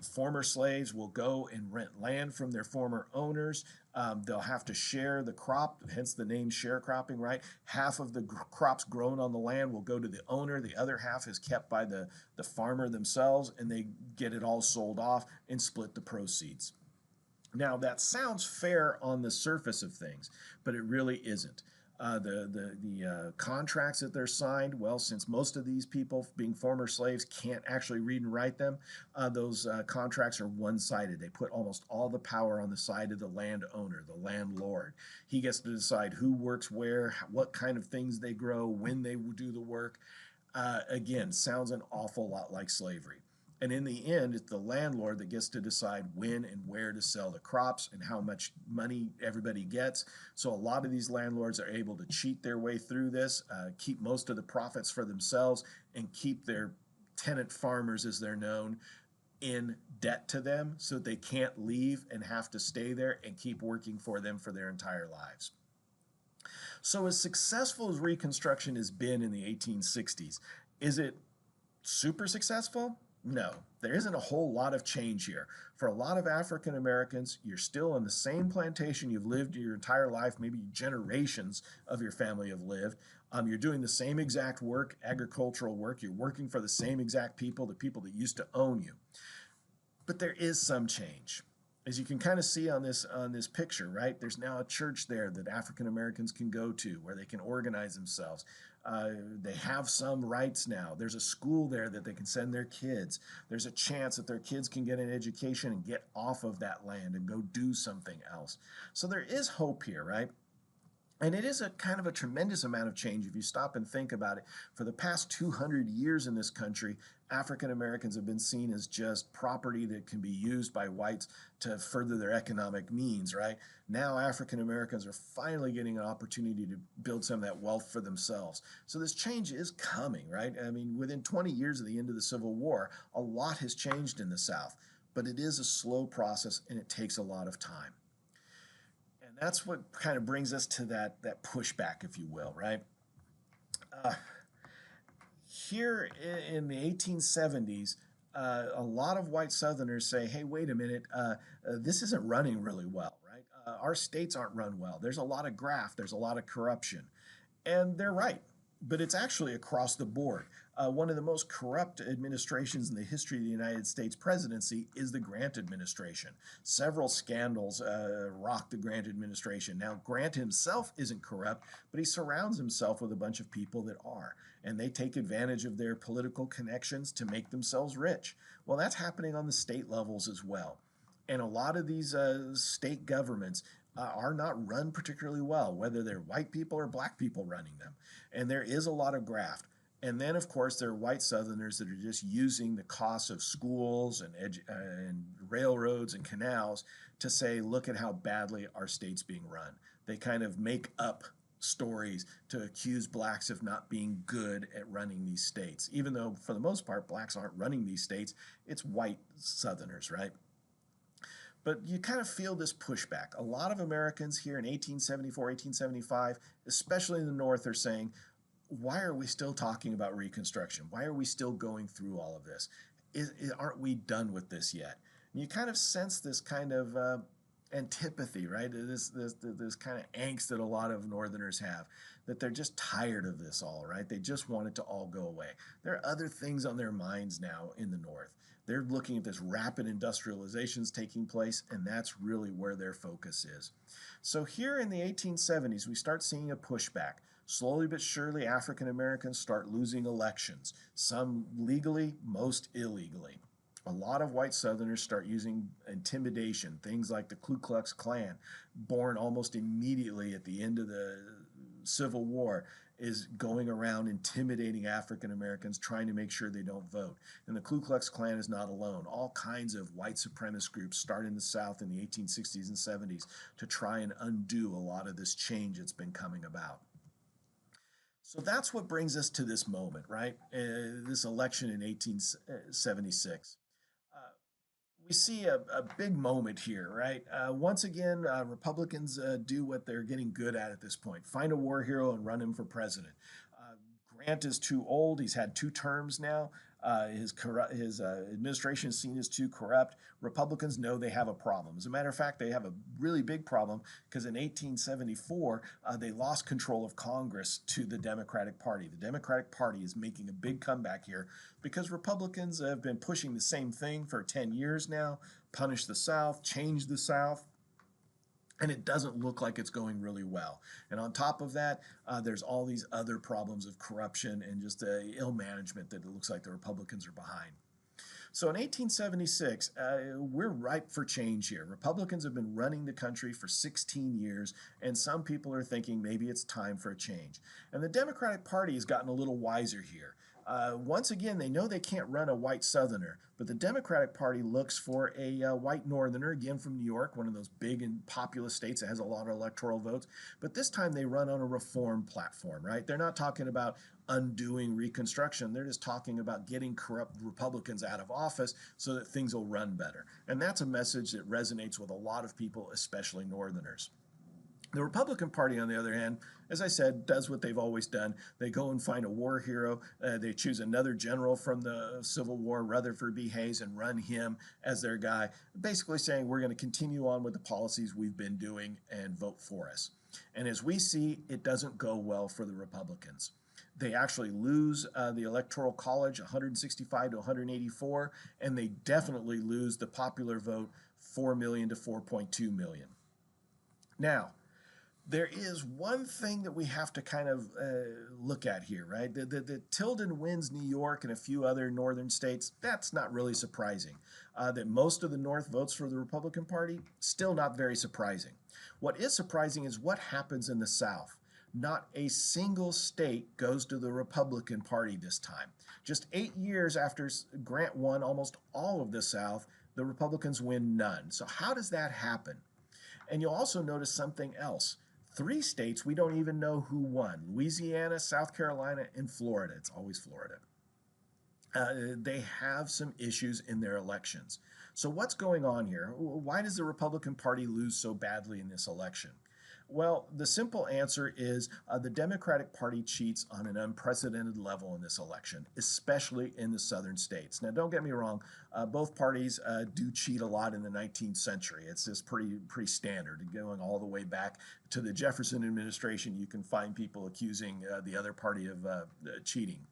Former slaves will go and rent land from their former owners. They'll have to share the crop, hence the name sharecropping, right? Half of the crops grown on the land will go to the owner. The other half is kept by the farmer themselves, and they get it all sold off and split the proceeds. Now, that sounds fair on the surface of things, but it really isn't. The contracts that they're signed, well, since most of these people, being former slaves, can't actually read and write them, those contracts are one-sided. They put almost all the power on the side of the landowner, the landlord. He gets to decide who works where, what kind of things they grow, when they do the work. Again, sounds an awful lot like slavery. And in the end, it's the landlord that gets to decide when and where to sell the crops and how much money everybody gets. So a lot of these landlords are able to cheat their way through this, keep most of the profits for themselves, and keep their tenant farmers, as they're known, in debt to them so they can't leave and have to stay there and keep working for them for their entire lives. So, as successful as Reconstruction has been in the 1860s, is it super successful? No, there isn't a whole lot of change here. For a lot of African Americans, you're still on the same plantation you've lived your entire life, maybe generations of your family have lived. You're doing the same exact work, agricultural work. You're working for the same exact people, the people that used to own you. But there is some change. As you can kind of see on this picture, right? There's now a church there that African Americans can go to where they can organize themselves. They have some rights now. There's a school there that they can send their kids. There's a chance that their kids can get an education and get off of that land and go do something else. So there is hope here, right? And it is a kind of a tremendous amount of change if you stop and think about it. For the past 200 years in this country, African Americans have been seen as just property that can be used by whites to further their economic means, right? Now African Americans are finally getting an opportunity to build some of that wealth for themselves. So this change is coming, right? I mean, within 20 years of the end of the Civil War, a lot has changed in the South, but it is a slow process and it takes a lot of time. And that's what kind of brings us to that pushback, if you will, right? Uh, Here in the 1870s, a lot of white Southerners say, hey, wait a minute, this isn't running really well, right? Our states aren't run well. There's a lot of graft, there's a lot of corruption. And they're right, but it's actually across the board. One of the most corrupt administrations in the history of the United States presidency is the Grant administration. Several scandals rocked the Grant administration. Now, Grant himself isn't corrupt, but he surrounds himself with a bunch of people that are, and they take advantage of their political connections to make themselves rich. Well, that's happening on the state levels as well. And a lot of these state governments are not run particularly well, whether they're white people or black people running them. And there is a lot of graft. And then, of course, there are white Southerners that are just using the costs of schools and railroads and canals to say, look at how badly our state's being run. They kind of make up stories to accuse blacks of not being good at running these states, even though, for the most part, blacks aren't running these states. It's white Southerners, right? But you kind of feel this pushback. A lot of Americans here in 1874, 1875, especially in the North, are saying, why are we still talking about Reconstruction? Why are we still going through all of this? Aren't we done with this yet? And you kind of sense this kind of antipathy, right? This kind of angst that a lot of Northerners have, that they're just tired of this all, right? They just want it to all go away. There are other things on their minds now in the North. They're looking at this rapid industrializations taking place, and that's really where their focus is. So here in the 1870s, we start seeing a pushback. Slowly but surely, African Americans start losing elections, some legally, most illegally. A lot of white Southerners start using intimidation, things like the Ku Klux Klan, born almost immediately at the end of the Civil War, is going around intimidating African Americans, trying to make sure they don't vote. And the Ku Klux Klan is not alone. All kinds of white supremacist groups start in the South in the 1860s and 70s to try and undo a lot of this change that's been coming about. So that's what brings us to this moment, right? This election in 1876. We see a big moment here, right? Once again, Republicans do what they're getting good at this point: find a war hero and run him for president. Uh, Grant is too old; he's had two terms now. His administration is seen as too corrupt. Republicans know they have a problem. As a matter of fact, they have a really big problem because in 1874 they lost control of Congress to the Democratic Party. The Democratic Party is making a big comeback here because Republicans have been pushing the same thing for 10 years now: punish the South, change the South. And it doesn't look like it's going really well. And on top of that, there's all these other problems of corruption and just ill management that it looks like the Republicans are behind. So in 1876, we're ripe for change here. Republicans have been running the country for 16 years, and some people are thinking maybe it's time for a change. And the Democratic Party has gotten a little wiser here. Once again, they know they can't run a white Southerner, but the Democratic Party looks for a white Northerner, again from New York, one of those big and populous states that has a lot of electoral votes. But this time they run on a reform platform, right? They're not talking about undoing Reconstruction. They're just talking about getting corrupt Republicans out of office so that things will run better. And that's a message that resonates with a lot of people, especially Northerners. The Republican Party, on the other hand, as I said, does what they've always done. They go and find a war hero. They choose another general from the Civil War, Rutherford B. Hayes, and run him as their guy, basically saying we're going to continue on with the policies we've been doing and vote for us. And as we see, it doesn't go well for the Republicans. They actually lose the Electoral College 165 to 184, and they definitely lose the popular vote 4 million to 4.2 million. Now, there is one thing that we have to kind of look at here, right? The Tilden wins New York and a few other northern states. That's not really surprising. That most of the North votes for the Republican Party, still not very surprising. What is surprising is what happens in the South. Not a single state goes to the Republican Party this time. Just 8 years after Grant won almost all of the South, the Republicans win none. So how does that happen? And you'll also notice something else. 3 states we don't even know who won: Louisiana, South Carolina, and Florida. It's always Florida. They have some issues in their elections. So what's going on here? Why does the Republican Party lose so badly in this election? Well, the simple answer is the Democratic Party cheats on an unprecedented level in this election, especially in the southern states. Now, don't get me wrong, both parties do cheat a lot in the 19th century. It's just pretty standard. Going all the way back to the Jefferson administration, you can find people accusing the other party of cheating.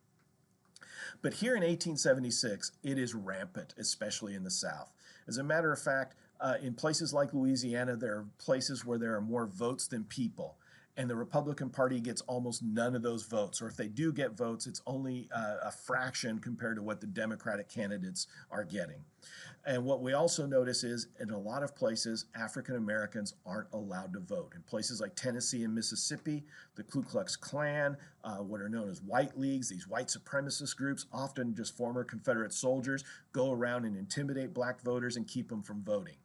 But here in 1876, it is rampant, especially in the South. As a matter of fact, in places like Louisiana, there are places where there are more votes than people, and the Republican Party gets almost none of those votes. Or if they do get votes, it's only a fraction compared to what the Democratic candidates are getting. And what we also notice is in a lot of places, African Americans aren't allowed to vote. In places like Tennessee and Mississippi, the Ku Klux Klan, what are known as white leagues, these white supremacist groups, often just former Confederate soldiers, go around and intimidate black voters and keep them from voting.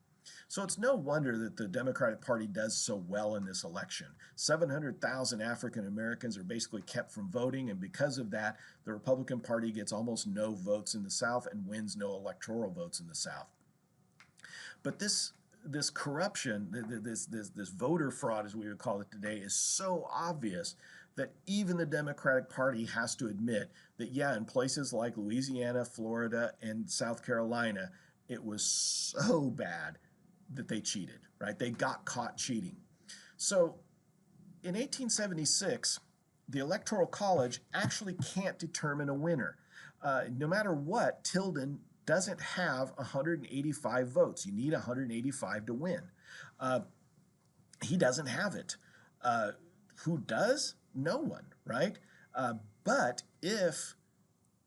So it's no wonder that the Democratic Party does so well in this election. 700,000 African Americans are basically kept from voting, and because of that, the Republican Party gets almost no votes in the South and wins no electoral votes in the South. But this corruption, this voter fraud, as we would call it today, is so obvious that even the Democratic Party has to admit that, yeah, in places like Louisiana, Florida, and South Carolina, it was so bad that they cheated, right? They got caught cheating. So in 1876, the Electoral College actually can't determine a winner. No matter what, Tilden doesn't have 185 votes. You need 185 to win. He doesn't have it. Who does? No one, right? But if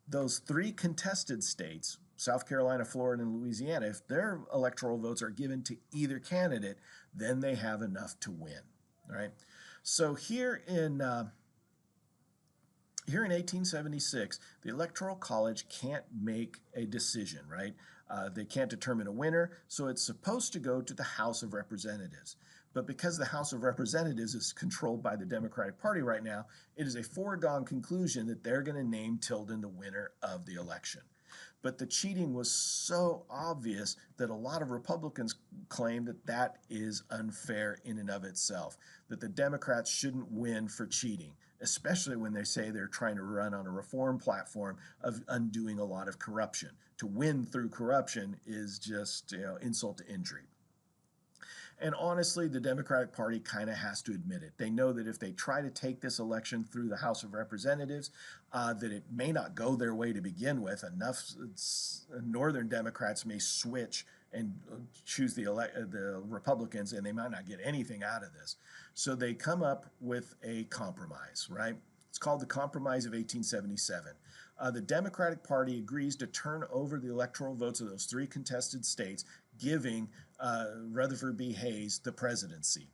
those 3 contested states, South Carolina, Florida, and Louisiana, if their electoral votes are given to either candidate, then they have enough to win. All right. So here in 1876, the Electoral College can't make a decision, right? They can't determine a winner, so it's supposed to go to the House of Representatives. But because the House of Representatives is controlled by the Democratic Party right now, it is a foregone conclusion that they're going to name Tilden the winner of the election. But the cheating was so obvious that a lot of Republicans claim that that is unfair in and of itself, that the Democrats shouldn't win for cheating, especially when they say they're trying to run on a reform platform of undoing a lot of corruption. To win through corruption is just, insult to injury. And honestly, the Democratic Party kind of has to admit it. They know that if they try to take this election through the House of Representatives, that it may not go their way to begin with. Enough Northern Democrats may switch and choose the Republicans, and they might not get anything out of this. So they come up with a compromise, right? It's called the Compromise of 1877. The Democratic Party agrees to turn over the electoral votes of those three contested states, giving Rutherford B. Hayes the presidency.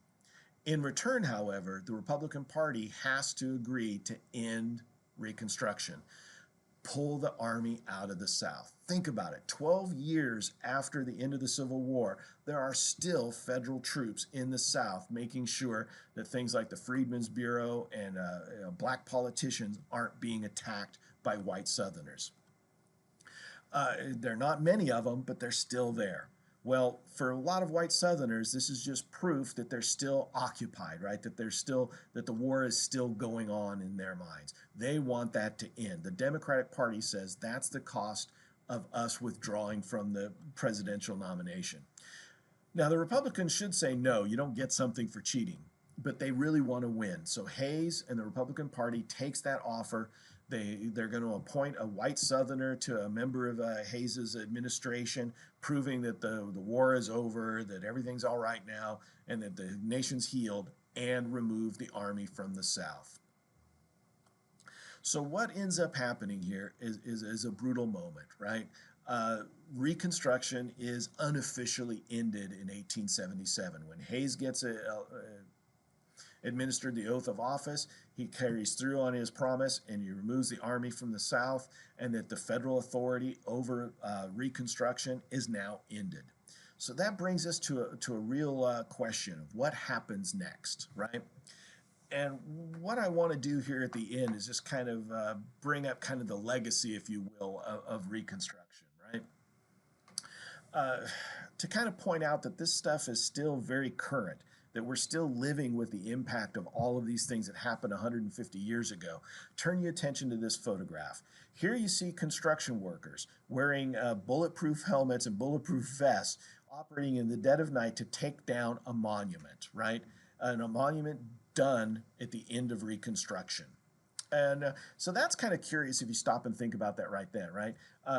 In return, however, the Republican Party has to agree to end Reconstruction, pull the army out of the South. Think about it. 12 years after the end of the Civil War, there are still federal troops in the South making sure that things like the Freedmen's Bureau and black politicians aren't being attacked by white Southerners. There are not many of them, but they're still there. Well, for a lot of white Southerners, this is just proof that they're still occupied, right? That the war is still going on in their minds. They want that to end. The Democratic Party says that's the cost of us withdrawing from the presidential nomination. Now, the Republicans should say, no, you don't get something for cheating, but they really want to win. So Hayes and the Republican Party takes that offer. They're going to appoint a white Southerner to a member of Hayes's administration, proving that the war is over, that everything's all right now, and that the nation's healed, and remove the army from the South. So what ends up happening here is a brutal moment, right? Reconstruction is unofficially ended in 1877 when Hayes gets administered the oath of office. He carries through on his promise, and he removes the army from the South, and that the federal authority over Reconstruction is now ended. So that brings us to a real question of what happens next, right? And what I want to do here at the end is just kind of bring up kind of the legacy, if you will, of Reconstruction, right? To kind of point out that this stuff is still very current, that we're still living with the impact of all of these things that happened 150 years ago. Turn your attention to this photograph. Here you see construction workers wearing bulletproof helmets and bulletproof vests operating in the dead of night to take down a monument, right? And a monument done at the end of Reconstruction. And so that's kind of curious if you stop and think about that right then, right?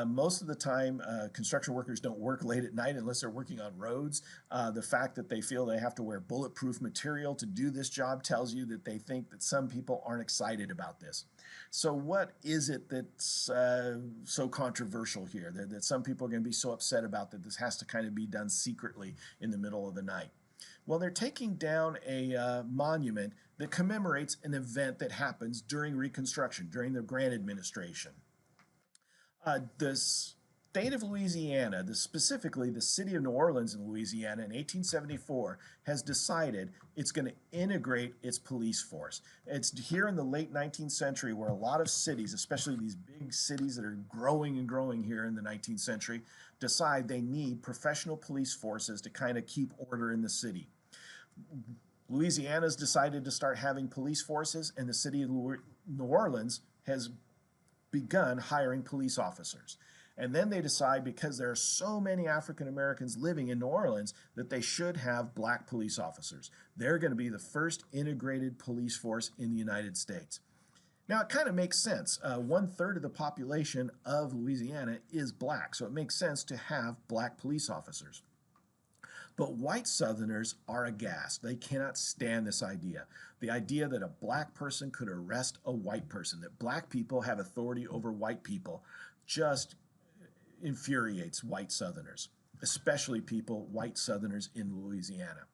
Most of the time, construction workers don't work late at night unless they're working on roads. The fact that they feel they have to wear bulletproof material to do this job tells you that they think that some people aren't excited about this. So what is it that's so controversial here, that some people are going to be so upset about that this has to kind of be done secretly in the middle of the night? Well, they're taking down a monument that commemorates an event that happens during Reconstruction, during the Grant administration. The state of Louisiana, specifically the city of New Orleans in Louisiana in 1874, has decided it's going to integrate its police force. It's here in the late 19th century where a lot of cities, especially these big cities that are growing and growing here in the 19th century, decide they need professional police forces to kind of keep order in the city. Louisiana's decided to start having police forces, and the city of New Orleans has begun hiring police officers. And then they decide, because there are so many African Americans living in New Orleans, that they should have black police officers. They're going to be the first integrated police force in the United States. Now, it kind of makes sense. 1/3 of the population of Louisiana is black, so it makes sense to have black police officers. But white Southerners are aghast. They cannot stand this idea. The idea that a black person could arrest a white person, that black people have authority over white people, just infuriates white Southerners, especially white Southerners in Louisiana.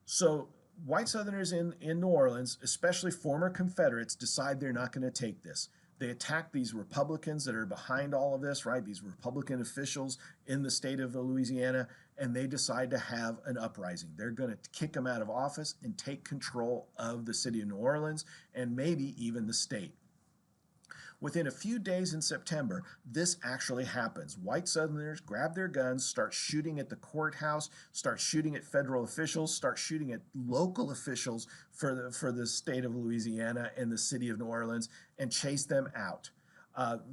So white Southerners in New Orleans, especially former Confederates, decide they're not going to take this. They attack these Republicans that are behind all of this, right? These Republican officials in the state of Louisiana, and they decide to have an uprising. They're going to kick them out of office and take control of the city of New Orleans and maybe even the state. Within a few days in September, this actually happens. White Southerners grab their guns, start shooting at the courthouse, start shooting at federal officials, start shooting at local officials for the state of Louisiana and the city of New Orleans, and chase them out.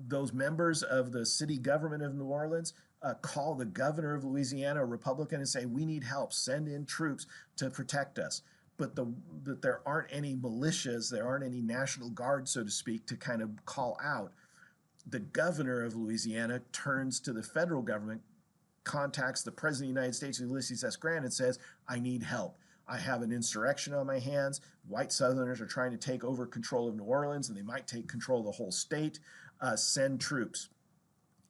Those members of the city government of New Orleans call the governor of Louisiana a Republican and say, "We need help, send in troops to protect us." But that there aren't any militias, there aren't any National Guard, so to speak, to kind of call out. The governor of Louisiana turns to the federal government contacts the President of the United States, Ulysses S. Grant, and says, I need help. I have an insurrection on my hands. White Southerners are trying to take over control of New Orleans, and they might take control of the whole state. Send troops.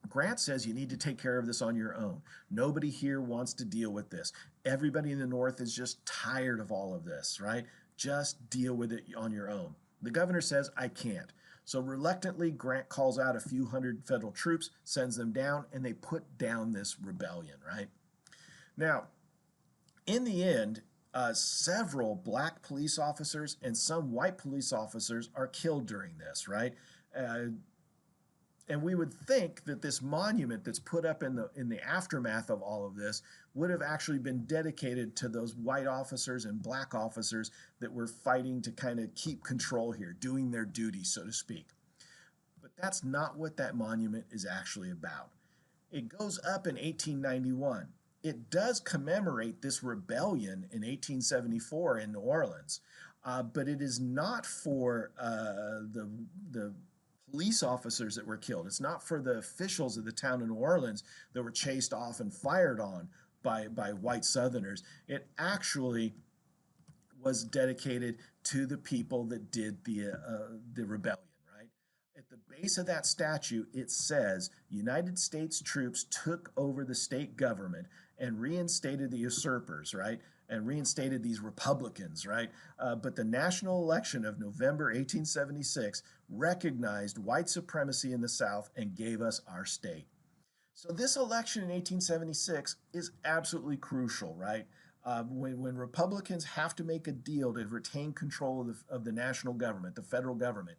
Grant says you need to take care of this on your own. Nobody here wants to deal with this. Everybody in the North is just tired of all of this, right? Just deal with it on your own. The governor says, I can't. So reluctantly, Grant calls out a few hundred federal troops, sends them down, and they put down this rebellion, right? Now, in the end, several black police officers and some white police officers are killed during this, right? And we would think that this monument that's put up in the aftermath of all of this would have actually been dedicated to those white officers and black officers that were fighting to kind of keep control here, doing their duty, so to speak. But that's not what that monument is actually about. It goes up in 1891. It does commemorate this rebellion in 1874 in New Orleans, but it is not for the police officers that were killed. It's not for the officials of the town of New Orleans that were chased off and fired on by white Southerners. It actually was dedicated to the people that did the rebellion, right? At the base of that statue, it says, United States troops took over the state government and reinstated the usurpers, right? And reinstated these Republicans, right? But the national election of November 1876 recognized white supremacy in the South and gave us our state. So this election in 1876 is absolutely crucial, right? When Republicans have to make a deal to retain control of the national government, the federal government,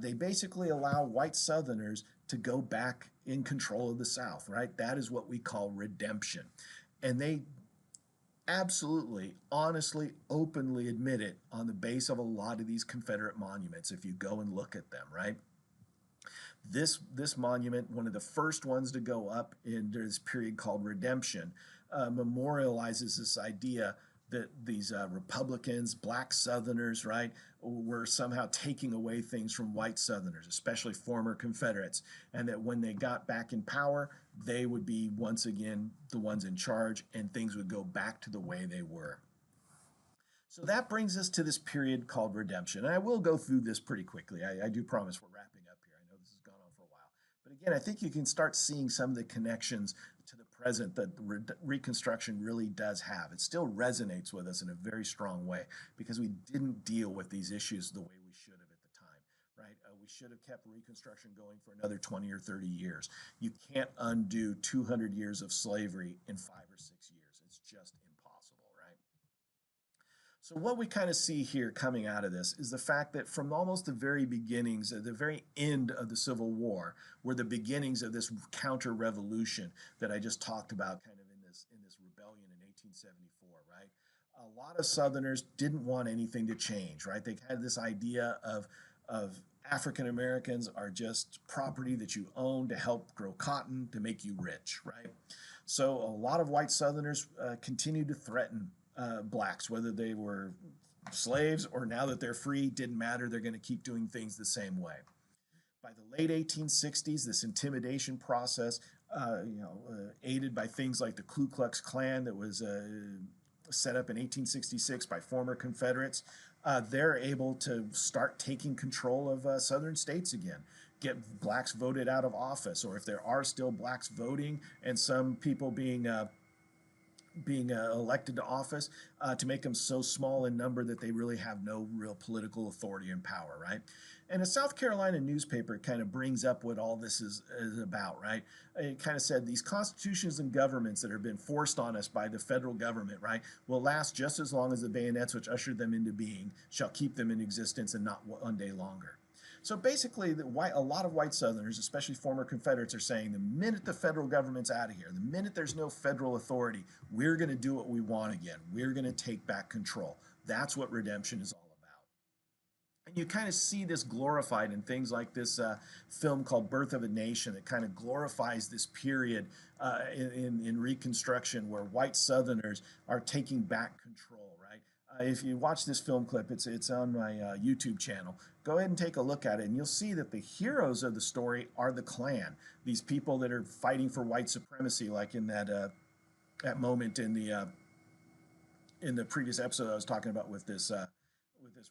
they basically allow white Southerners to go back in control of the South, right? That is what we call redemption. And they absolutely, honestly, openly admit it on the base of a lot of these Confederate monuments if you go and look at them, right? This monument, one of the first ones to go up in this period called Redemption, memorializes this idea that these Republicans, black Southerners, right, were somehow taking away things from white Southerners, especially former Confederates, and that when they got back in power, they would be once again the ones in charge and things would go back to the way they were. So that brings us to this period called Redemption. And I will go through this pretty quickly. I do promise we're wrapping up here. I know this has gone on for a while. But again, I think you can start seeing some of the connections to the present that Reconstruction really does have. It still resonates with us in a very strong way because we didn't deal with these issues the way we should have at the time, right? We should have kept Reconstruction going for another 20 or 30 years. You can't undo 200 years of slavery in 5 or 6 years. It's just impossible, right? So what we kind of see here coming out of this is the fact that from almost the very beginnings, at the very end of the Civil War, were the beginnings of this counter-revolution that I just talked about kind of in this rebellion in 1874, right? A lot of Southerners didn't want anything to change, right? They had this idea of African Americans are just property that you own to help grow cotton, to make you rich, right? So a lot of white Southerners continued to threaten blacks, whether they were slaves or now that they're free, didn't matter. They're going to keep doing things the same way. By the late 1860s, this intimidation process, aided by things like the Ku Klux Klan that was set up in 1866 by former Confederates, they're able to start taking control of southern states again, get blacks voted out of office, or if there are still blacks voting and some people being elected to office, to make them so small in number that they really have no real political authority and power, right? And a South Carolina newspaper kind of brings up what all this is about, right? It kind of said these constitutions and governments that have been forced on us by the federal government, right, will last just as long as the bayonets which ushered them into being shall keep them in existence and not one day longer. So basically, a lot of white Southerners, especially former Confederates, are saying the minute the federal government's out of here, the minute there's no federal authority, we're going to do what we want again. We're going to take back control. That's what redemption is all about. And you kind of see this glorified in things like this film called Birth of a Nation that kind of glorifies this period in Reconstruction where white Southerners are taking back control, right? If you watch this film clip, it's on my YouTube channel. Go ahead and take a look at it, and you'll see that the heroes of the story are the Klan. These people that are fighting for white supremacy, like in that moment in the previous episode I was talking about with this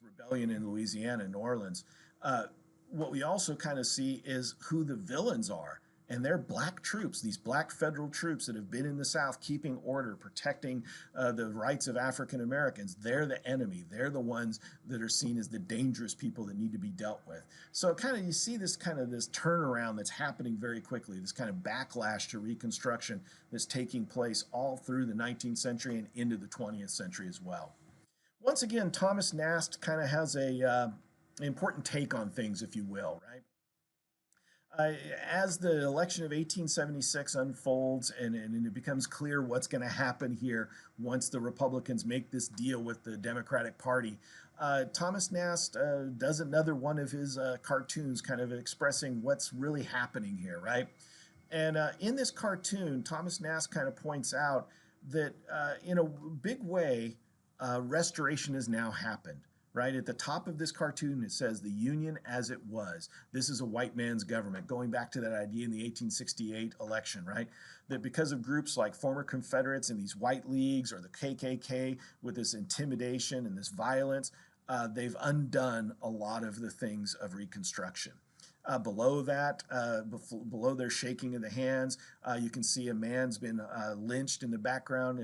rebellion in Louisiana, New Orleans. Uh, what we also kind of see is who the villains are. And they're black troops, these black federal troops that have been in the South keeping order, protecting the rights of African Americans. They're the enemy. They're the ones that are seen as the dangerous people that need to be dealt with. So kind of you see this kind of this turnaround that's happening very quickly, this kind of backlash to Reconstruction that's taking place all through the 19th century and into the 20th century as well. Once again, Thomas Nast kind of has a important take on things, if you will, right? uh, as the election of 1876 unfolds and it becomes clear what's going to happen here once the Republicans make this deal with the Democratic Party, Thomas Nast does another one of his cartoons kind of expressing what's really happening here, right? And in this cartoon, Thomas Nast kind of points out that in a big way, restoration has now happened. Right at the top of this cartoon, it says the Union as it was. This is a white man's government, going back to that idea in the 1868 election, right? That because of groups like former Confederates and these white leagues or the KKK with this intimidation and this violence, they've undone a lot of the things of Reconstruction. Below that, below their shaking of the hands, you can see a man's been lynched in the background.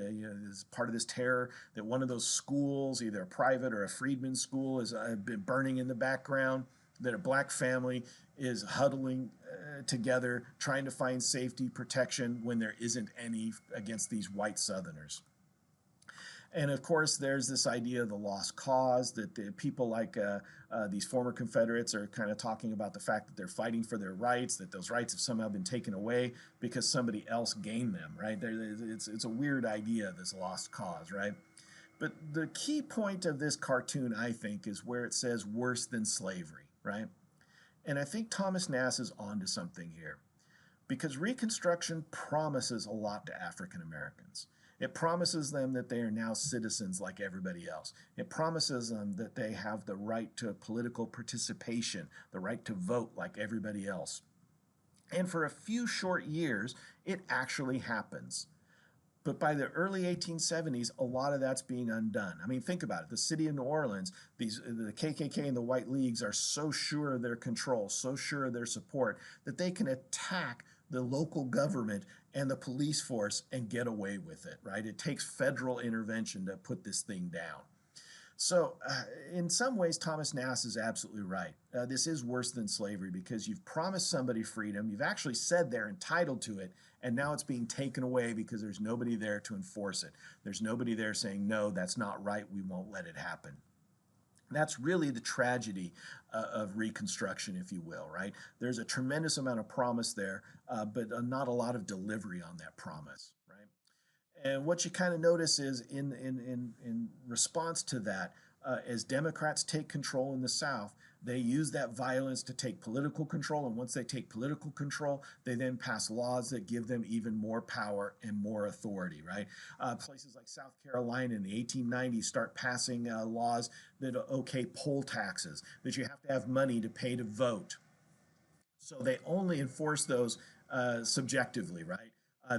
As part of this terror, that one of those schools, either a private or a freedmen's school, has been burning in the background. That a black family is huddling together, trying to find safety, protection when there isn't any against these white Southerners. And of course, there's this idea of the lost cause, that the people like these former Confederates are kind of talking about the fact that they're fighting for their rights, that those rights have somehow been taken away because somebody else gained them, right? It's a weird idea, this lost cause, right? But the key point of this cartoon, I think, is where it says worse than slavery, right? And I think Thomas Nast is onto something here, because Reconstruction promises a lot to African Americans. It promises them that they are now citizens like everybody else. It promises them that they have the right to political participation, the right to vote like everybody else. And for a few short years, it actually happens. But by the early 1870s, a lot of that's being undone. I mean, think about it. The city of New Orleans, the KKK and the White Leagues are so sure of their control, so sure of their support, that they can attack the local government and the police force and get away with it, right? It takes federal intervention to put this thing down. So, in some ways, Thomas Nast is absolutely right. This is worse than slavery because you've promised somebody freedom, you've actually said they're entitled to it, and now it's being taken away because there's nobody there to enforce it. There's nobody there saying, no, that's not right, we won't let it happen. That's really the tragedy of Reconstruction, if you will, right? There's a tremendous amount of promise there, but not a lot of delivery on that promise, right? And what you kind of notice is in response to that, as Democrats take control in the South, they use that violence to take political control. And once they take political control, they then pass laws that give them even more power and more authority, right? Places like South Carolina in the 1890s start passing laws that okay poll taxes, that you have to have money to pay to vote. So they only enforce those subjectively, right?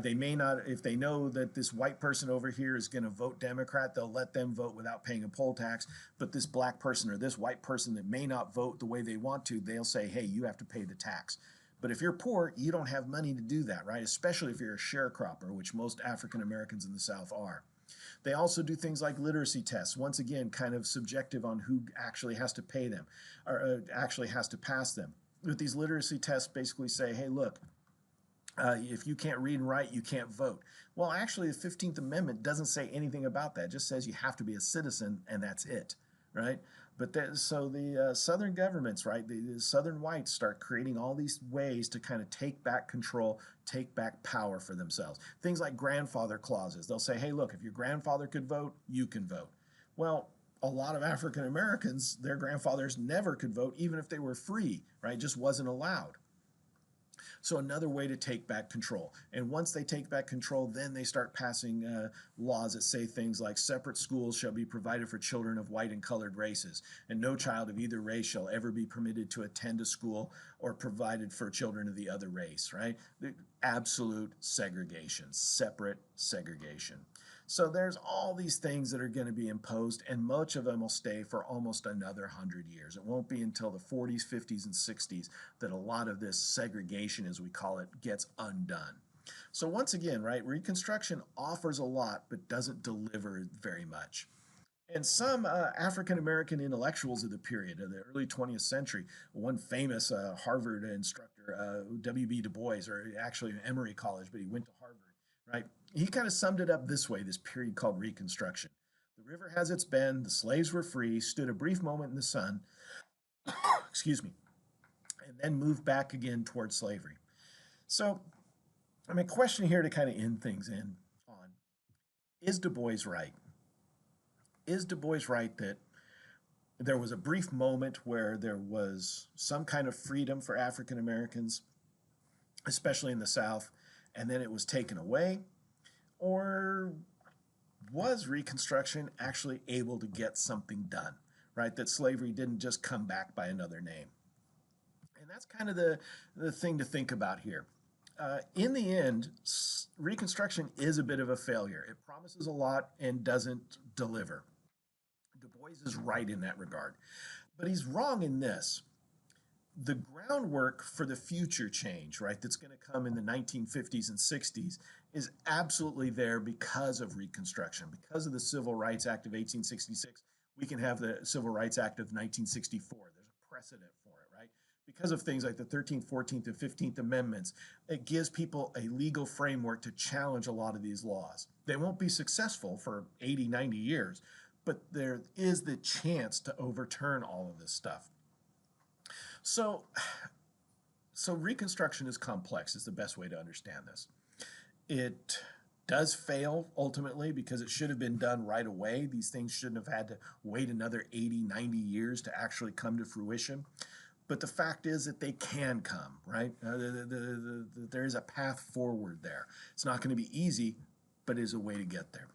They may not, if they know that this white person over here is going to vote Democrat, they'll let them vote without paying a poll tax. But this black person or this white person that may not vote the way they want to, they'll say, hey, you have to pay the tax. But if you're poor, you don't have money to do that, right? Especially if you're a sharecropper, which most African Americans in the South are. They also do things like literacy tests, once again, kind of subjective on who actually has to pay them or actually has to pass them. But these literacy tests basically say, hey, look, if you can't read and write, you can't vote. Well, actually, the 15th Amendment doesn't say anything about that. It just says you have to be a citizen, and that's it, right? But so the Southern governments, right, the Southern whites start creating all these ways to kind of take back control, take back power for themselves. Things like grandfather clauses. They'll say, hey, look, if your grandfather could vote, you can vote. Well, a lot of African Americans, their grandfathers never could vote, even if they were free, right? It just wasn't allowed. So another way to take back control. And once they take back control, then they start passing laws that say things like separate schools shall be provided for children of white and colored races, and no child of either race shall ever be permitted to attend a school or provided for children of the other race, right? The absolute segregation, separate segregation. So there's all these things that are going to be imposed, and much of them will stay for almost another 100 years. It won't be until the 40s, 50s, and 60s that a lot of this segregation, as we call it, gets undone. So once again, right, Reconstruction offers a lot but doesn't deliver very much. And some African American intellectuals of the period, of the early 20th century, one famous Harvard instructor, W.B. Du Bois, or actually Emory College, but he went to Harvard, right? He kind of summed it up this way, this period called Reconstruction. The river has its bend, the slaves were free, stood a brief moment in the sun, excuse me, and then moved back again toward slavery. So, I mean, question here to kind of end things in on, is Du Bois right? Is Du Bois right that there was a brief moment where there was some kind of freedom for African Americans, especially in the South, and then it was taken away? Or was Reconstruction actually able to get something done, right? That slavery didn't just come back by another name. And that's kind of the thing to think about here. In the end, Reconstruction is a bit of a failure. It promises a lot and doesn't deliver. Du Bois is right in that regard. But he's wrong in this. The groundwork for the future change, right, that's going to come in the 1950s and 60s is absolutely there because of Reconstruction. Because of the Civil Rights Act of 1866, we can have the Civil Rights Act of 1964. There's a precedent for it, right? Because of things like the 13th, 14th, and 15th Amendments, it gives people a legal framework to challenge a lot of these laws. They won't be successful for 80, 90 years, but there is the chance to overturn all of this stuff. So, so Reconstruction is complex, is the best way to understand this. It does fail ultimately because it should have been done right away. These things shouldn't have had to wait another 80, 90 years to actually come to fruition. But the fact is that they can come, right? There is a path forward there. It's not going to be easy, but it is a way to get there.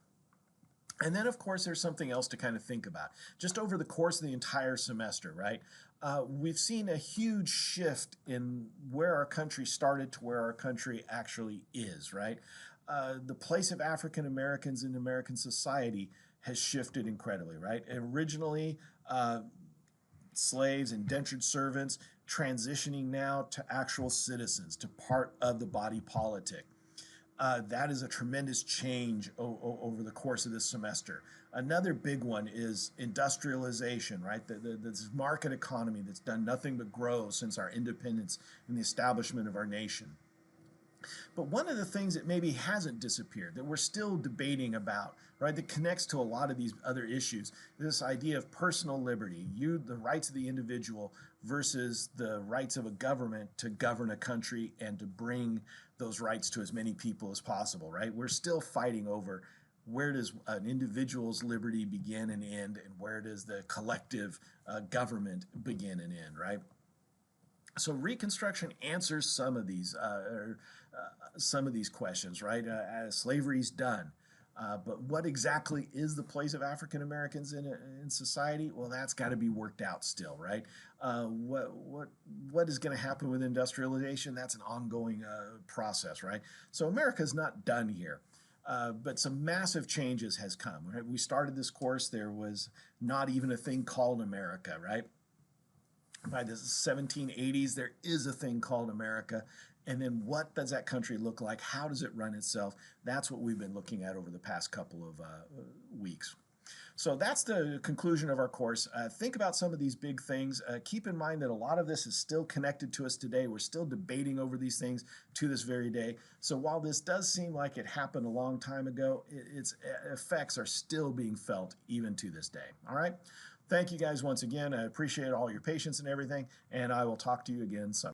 And then, of course, there's something else to kind of think about. Just over the course of the entire semester, right, we've seen a huge shift in where our country started to where our country actually is, right? The place of African Americans in American society has shifted incredibly, right? Originally, slaves, indentured servants, transitioning now to actual citizens, to part of the body politic. That is a tremendous change over the course of this semester. Another big one is industrialization, right? This market economy that's done nothing but grow since our independence and the establishment of our nation. But one of the things that maybe hasn't disappeared, that we're still debating about, right, that connects to a lot of these other issues, this idea of personal liberty, the rights of the individual versus the rights of a government to govern a country and to bring those rights to as many people as possible, right? We're still fighting over where does an individual's liberty begin and end, and where does the collective government begin and end, right? So Reconstruction answers some of these questions, right? Slavery's done. But what exactly is the place of African Americans in society? Well, that's got to be worked out still, right? What is going to happen with industrialization? That's an ongoing process, right? So America's not done here. But some massive changes has come. Right? We started this course, there was not even a thing called America, right? By the 1780s, there is a thing called America. And then what does that country look like? How does it run itself? That's what we've been looking at over the past couple of weeks. So that's the conclusion of our course. Think about some of these big things. Keep in mind that a lot of this is still connected to us today. We're still debating over these things to this very day. So while this does seem like it happened a long time ago, its effects are still being felt even to this day. All right? Thank you guys once again. I appreciate all your patience and everything, and I will talk to you again soon.